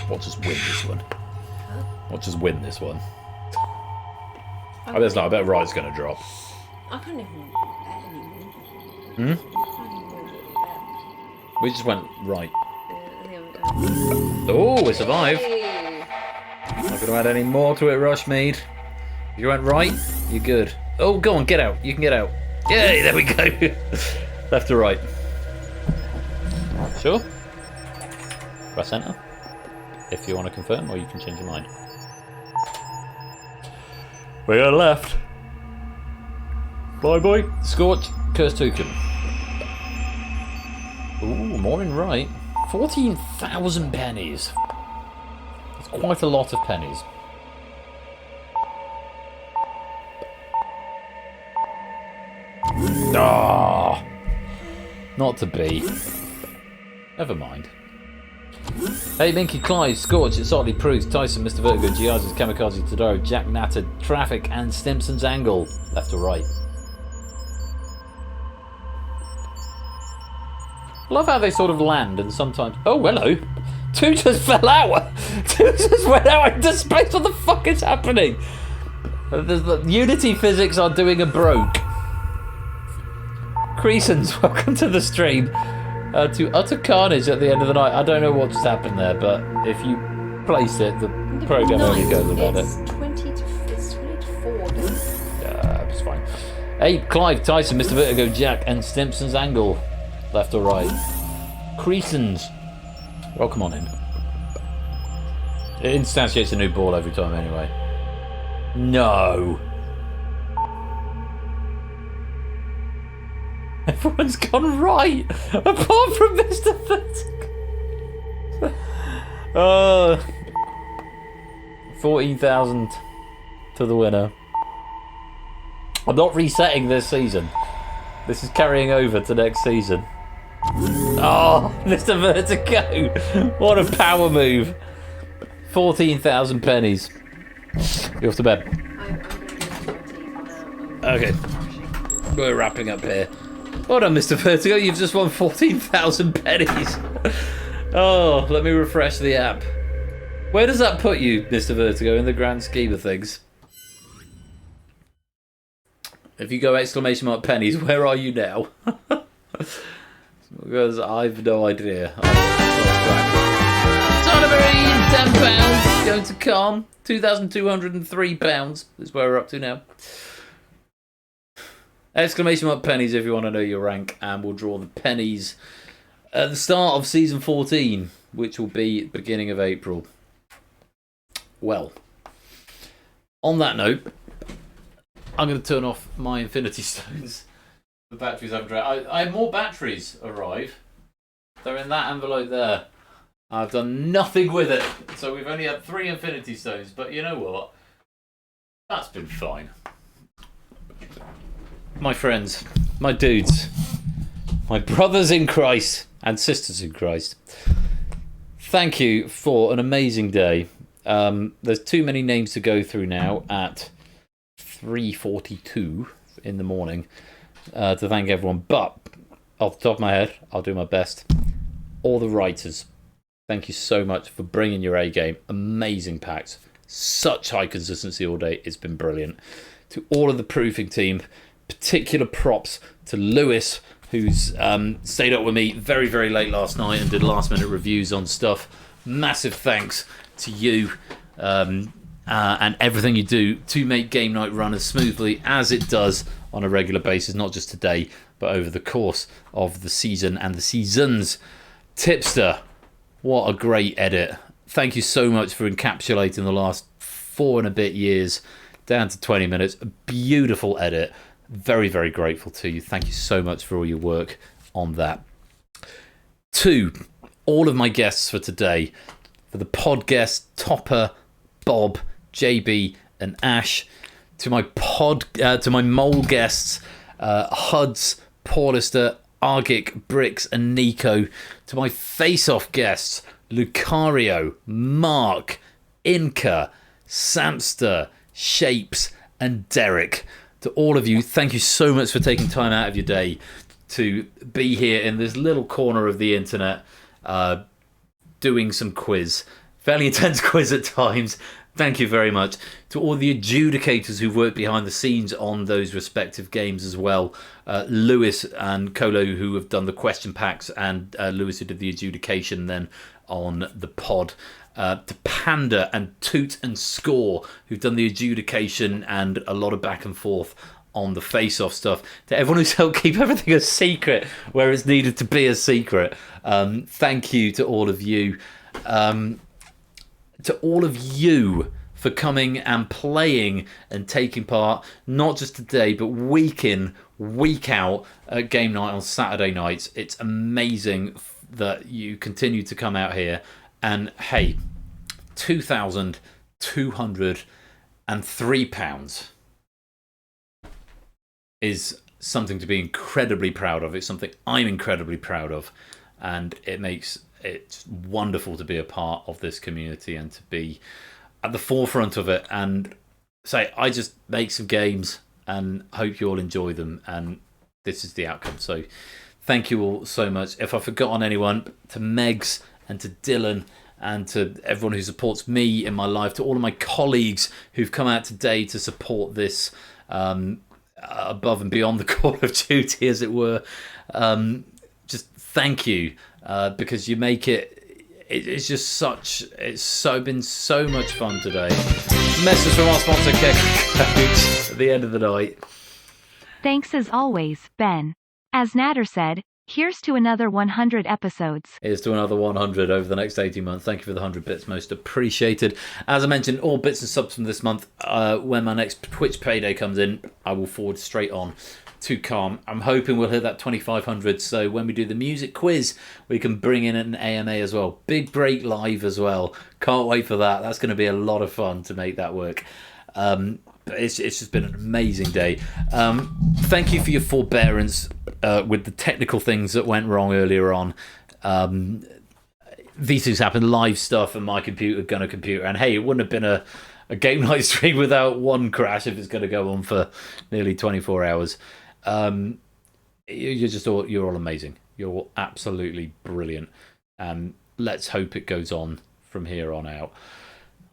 Watch us win this one. Watch us win this one. Oh, there's not. I bet Right's going to drop. I can't even bet anymore. Hmm? I can't even remember what We just went right. we bet. Oh, we survived. Hey. Not going to add any more to it, Rushmead. If you went right, you're good. Oh, go on, get out. You can get out. Yay, there we go. Left to right. Sure. Press enter. If you want to confirm, or you can change your mind. We are left. Bye bye. Scorch, Curse Token. Ooh, more in right. 14,000 pennies. That's quite a lot of pennies. Ah, not to be. Never mind. Hey, Minky, Clive, Scorch, It's Oddly Proust, Tyson, Mr. Vertigo, Giaz's, Kamikaze, Todaro, Jack Natter, Traffic, and Stimson's Angle. Left or right? I love how they sort of land and sometimes... Oh, hello. Two just fell out. Two just went out into space. What the fuck is happening? The Unity physics are doing a broke. Creasons, welcome to the stream. To utter carnage at the end of the night. I don't know what just happened there, but if you place it, the program only goes about it. It's 20 to 4. Yeah, it's fine. Hey, Clive, Tyson, Mr. Vertigo, Jack, and Stimson's Angle. Left or right? Creasons. Welcome on in. It instantiates a new ball every time anyway. No. Everyone's gone right, apart from Mr. Vertigo. 14,000 to the winner. I'm not resetting this season. This is carrying over to next season. Oh, Mr. Vertigo. What a power move. 14,000 pennies. You're off to bed. I'm going to use my teeth now. Okay. We're wrapping up here. Well done, Mr. Vertigo. You've just won 14,000 pennies. Oh, let me refresh the app. Where does that put you, Mr. Vertigo, in the grand scheme of things? If you go exclamation mark pennies, where are you now? Because I've no idea. £10 going to Calm. £2,203 is where we're up to now. Exclamation mark pennies if you want to know your rank, and we'll draw the pennies at the start of season 14, which will be beginning of April. Well, on that note, I'm going to turn off my Infinity Stones. The batteries haven't drained. I have more batteries arrive. They're in that envelope there. I've done nothing with it, so we've only had 3 Infinity Stones. But you know what? That's been fine. My friends, my dudes, my brothers in Christ and sisters in Christ, thank you for an amazing day. There's too many names to go through now at 3:42 in the morning to thank everyone, but off the top of my head, I'll do my best. All the writers, thank you so much for bringing your A game. Amazing packs, such high consistency all day. It's been brilliant. To all of the proofing team, particular props to Lewis, who's stayed up with me very, very late last night and did last minute reviews on stuff. Massive thanks to you and everything you do to make game night run as smoothly as it does on a regular basis, not just today, but over the course of the season and the seasons. Tipster, what a great edit. Thank you so much for encapsulating the last 4 and a bit years down to 20 minutes. A beautiful edit. Very, very grateful to you. Thank you so much for all your work on that. 2, all of my guests for today. For the pod guests, Topper, Bob, JB, and Ash. To my mole guests, Huds, Paulister, Argic, Bricks, and Nico. To my face-off guests, Lucario, Mark, Inca, Samster, Shapes, and Derek. To all of you, thank you so much for taking time out of your day to be here in this little corner of the internet, doing some quiz. Fairly intense quiz at times. Thank you very much. To all the adjudicators who've worked behind the scenes on those respective games as well. Lewis and Colo, who have done the question packs, and Lewis, who did the adjudication then on the pod. To Panda and Toot and Score, who've done the adjudication and a lot of back and forth on the face-off stuff. To everyone who's helped keep everything a secret where it's needed to be a secret. Thank you to all of you. To all of you for coming and playing and taking part, not just today, but week in, week out at game night on Saturday nights. It's amazing that you continue to come out here. And hey, £2,203 is something to be incredibly proud of. It's something I'm incredibly proud of. And it's wonderful to be a part of this community and to be at the forefront of it and say, I just make some games and hope you all enjoy them, and this is the outcome. So thank you all so much. If I've forgotten anyone, to Megs and to Dylan and to everyone who supports me in my life, to all of my colleagues who've come out today to support this above and beyond the Call of Duty, as it were, just thank you. Because you make it's been so much fun today. Message from our sponsor, Coach, at the end of the night. Thanks as always, Ben. As Natter said, here's to another 100 episodes. Here's to another 100 over the next 18 months. Thank you for the 100 bits, most appreciated. As I mentioned, all bits and subs from this month, when my next Twitch payday comes in, I will forward straight on to Calm. I'm hoping we'll hit that 2,500, so when we do the music quiz, we can bring in an AMA as well. Big break live as well. Can't wait for that. That's going to be a lot of fun to make that work. But it's just been an amazing day. Thank you for your forbearance with the technical things that went wrong earlier on. These things happen, live stuff, and my computer, and hey, it wouldn't have been a game night stream without one crash if it's going to go on for nearly 24 hours. You're all amazing. You're all absolutely brilliant. Let's hope it goes on from here on out.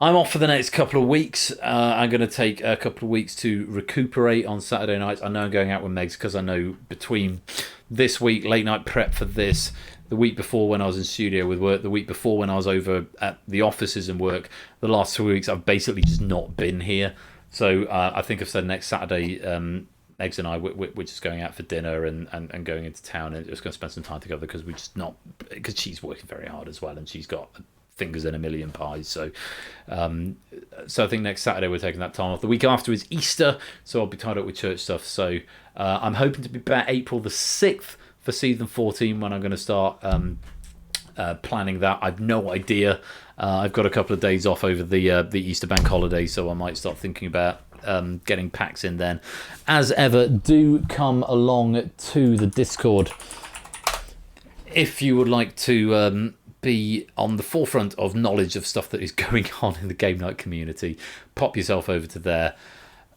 I'm off for the next couple of weeks. I'm going to take a couple of weeks to recuperate on Saturday nights. I know I'm going out with Megs because I know between this week, late night prep for this, the week before when I was in studio with work, the week before when I was over at the offices and work, the last 2 weeks I've basically just not been here. So I think I've said next Saturday, Megs and I, we're just going out for dinner and going into town and just going to spend some time together because because she's working very hard as well and she's got fingers in a million pies. So I think next Saturday we're taking that time off. The week after is Easter, so I'll be tied up with church stuff. So I'm hoping to be back April the 6th for season 14 when I'm going to start planning that. I've no idea. I've got a couple of days off over the Easter bank holiday, so I might start thinking about getting packs in then. As ever, do come along to the Discord if you would like to be on the forefront of knowledge of stuff that is going on in the game night community. Pop yourself over to there.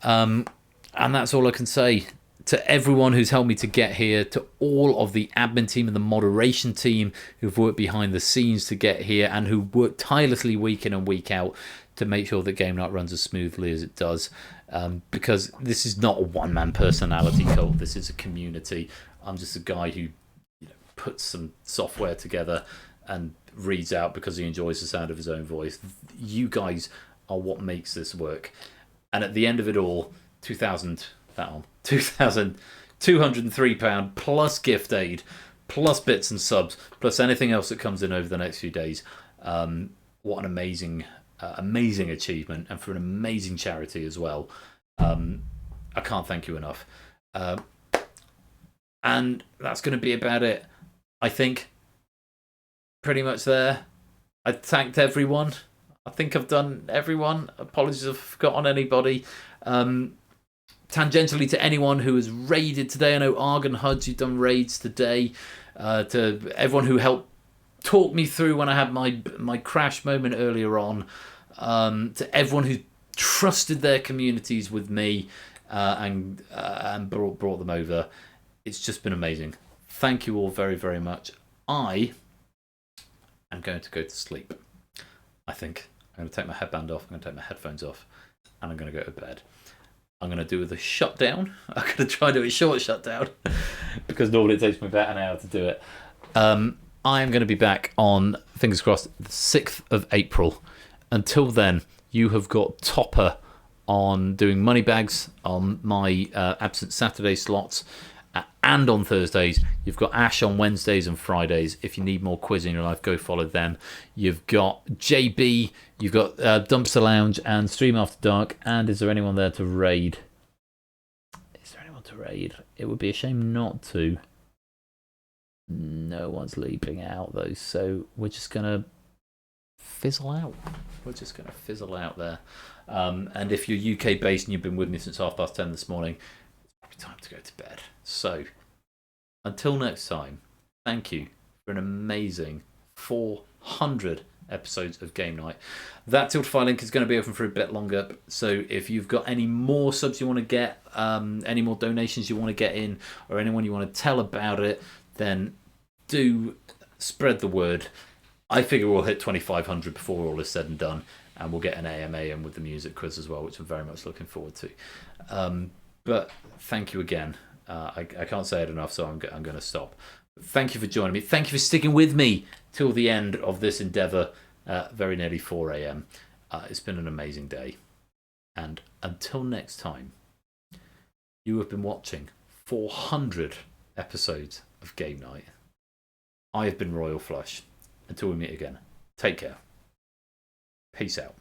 And that's all I can say. To everyone who's helped me to get here, to all of the admin team and the moderation team who've worked behind the scenes to get here and who work tirelessly week in and week out to make sure that game night runs as smoothly as it does. Because this is not a one-man personality cult. This is a community. I'm just a guy who puts some software together and reads out because he enjoys the sound of his own voice. You guys are what makes this work. And at the end of it all, £2,203 plus gift aid, plus bits and subs, plus anything else that comes in over the next few days. What an amazing achievement, and for an amazing charity as well. I can't thank you enough. And that's going to be about it, I think. Pretty much there. I thanked everyone. I think I've done everyone. Apologies if I've forgotten anybody. Tangentially to anyone who has raided today. I know Arg and Hudge, you've done raids today. To everyone who helped talk me through when I had my crash moment earlier on. to everyone who trusted their communities with me and brought them over. It's just been amazing. Thank you all very, very much. I am going to go to sleep. I think I'm going to take my headband off. I'm going to take my headphones off, and I'm going to go to bed. I'm going to do the shutdown. I'm going to try to do a short shutdown because normally it takes me about an hour to do it. I am going to be back on, fingers crossed, the 6th of April. Until then, you have got Topper on doing money bags on my absent Saturday slots. And on Thursdays, you've got Ash on Wednesdays and Fridays. If you need more quiz in your life, go follow them. You've got JB, you've got Dumpster Lounge and Stream After Dark. And is there anyone there to raid? Is there anyone to raid? It would be a shame not to. No one's leaping out, though. So we're just going to fizzle out. We're just going to fizzle out there. And if you're UK based and you've been with me since 10:30 this morning, it's probably time to go to bed. So, until next time, thank you for an amazing 400 episodes of Game Night. That Tiltify link is going to be open for a bit longer, so if you've got any more subs you want to get, any more donations you want to get in, or anyone you want to tell about it, then do spread the word. I figure we'll hit 2,500 before all is said and done, and we'll get an AMA in with the music quiz as well, which I'm very much looking forward to. But thank you again. I can't say it enough, so I'm going to stop. Thank you for joining me. Thank you for sticking with me till the end of this endeavour, very nearly 4 a.m. It's been an amazing day. And until next time, you have been watching 400 episodes of Game Night. I have been Royal Flush. Until we meet again, take care. Peace out.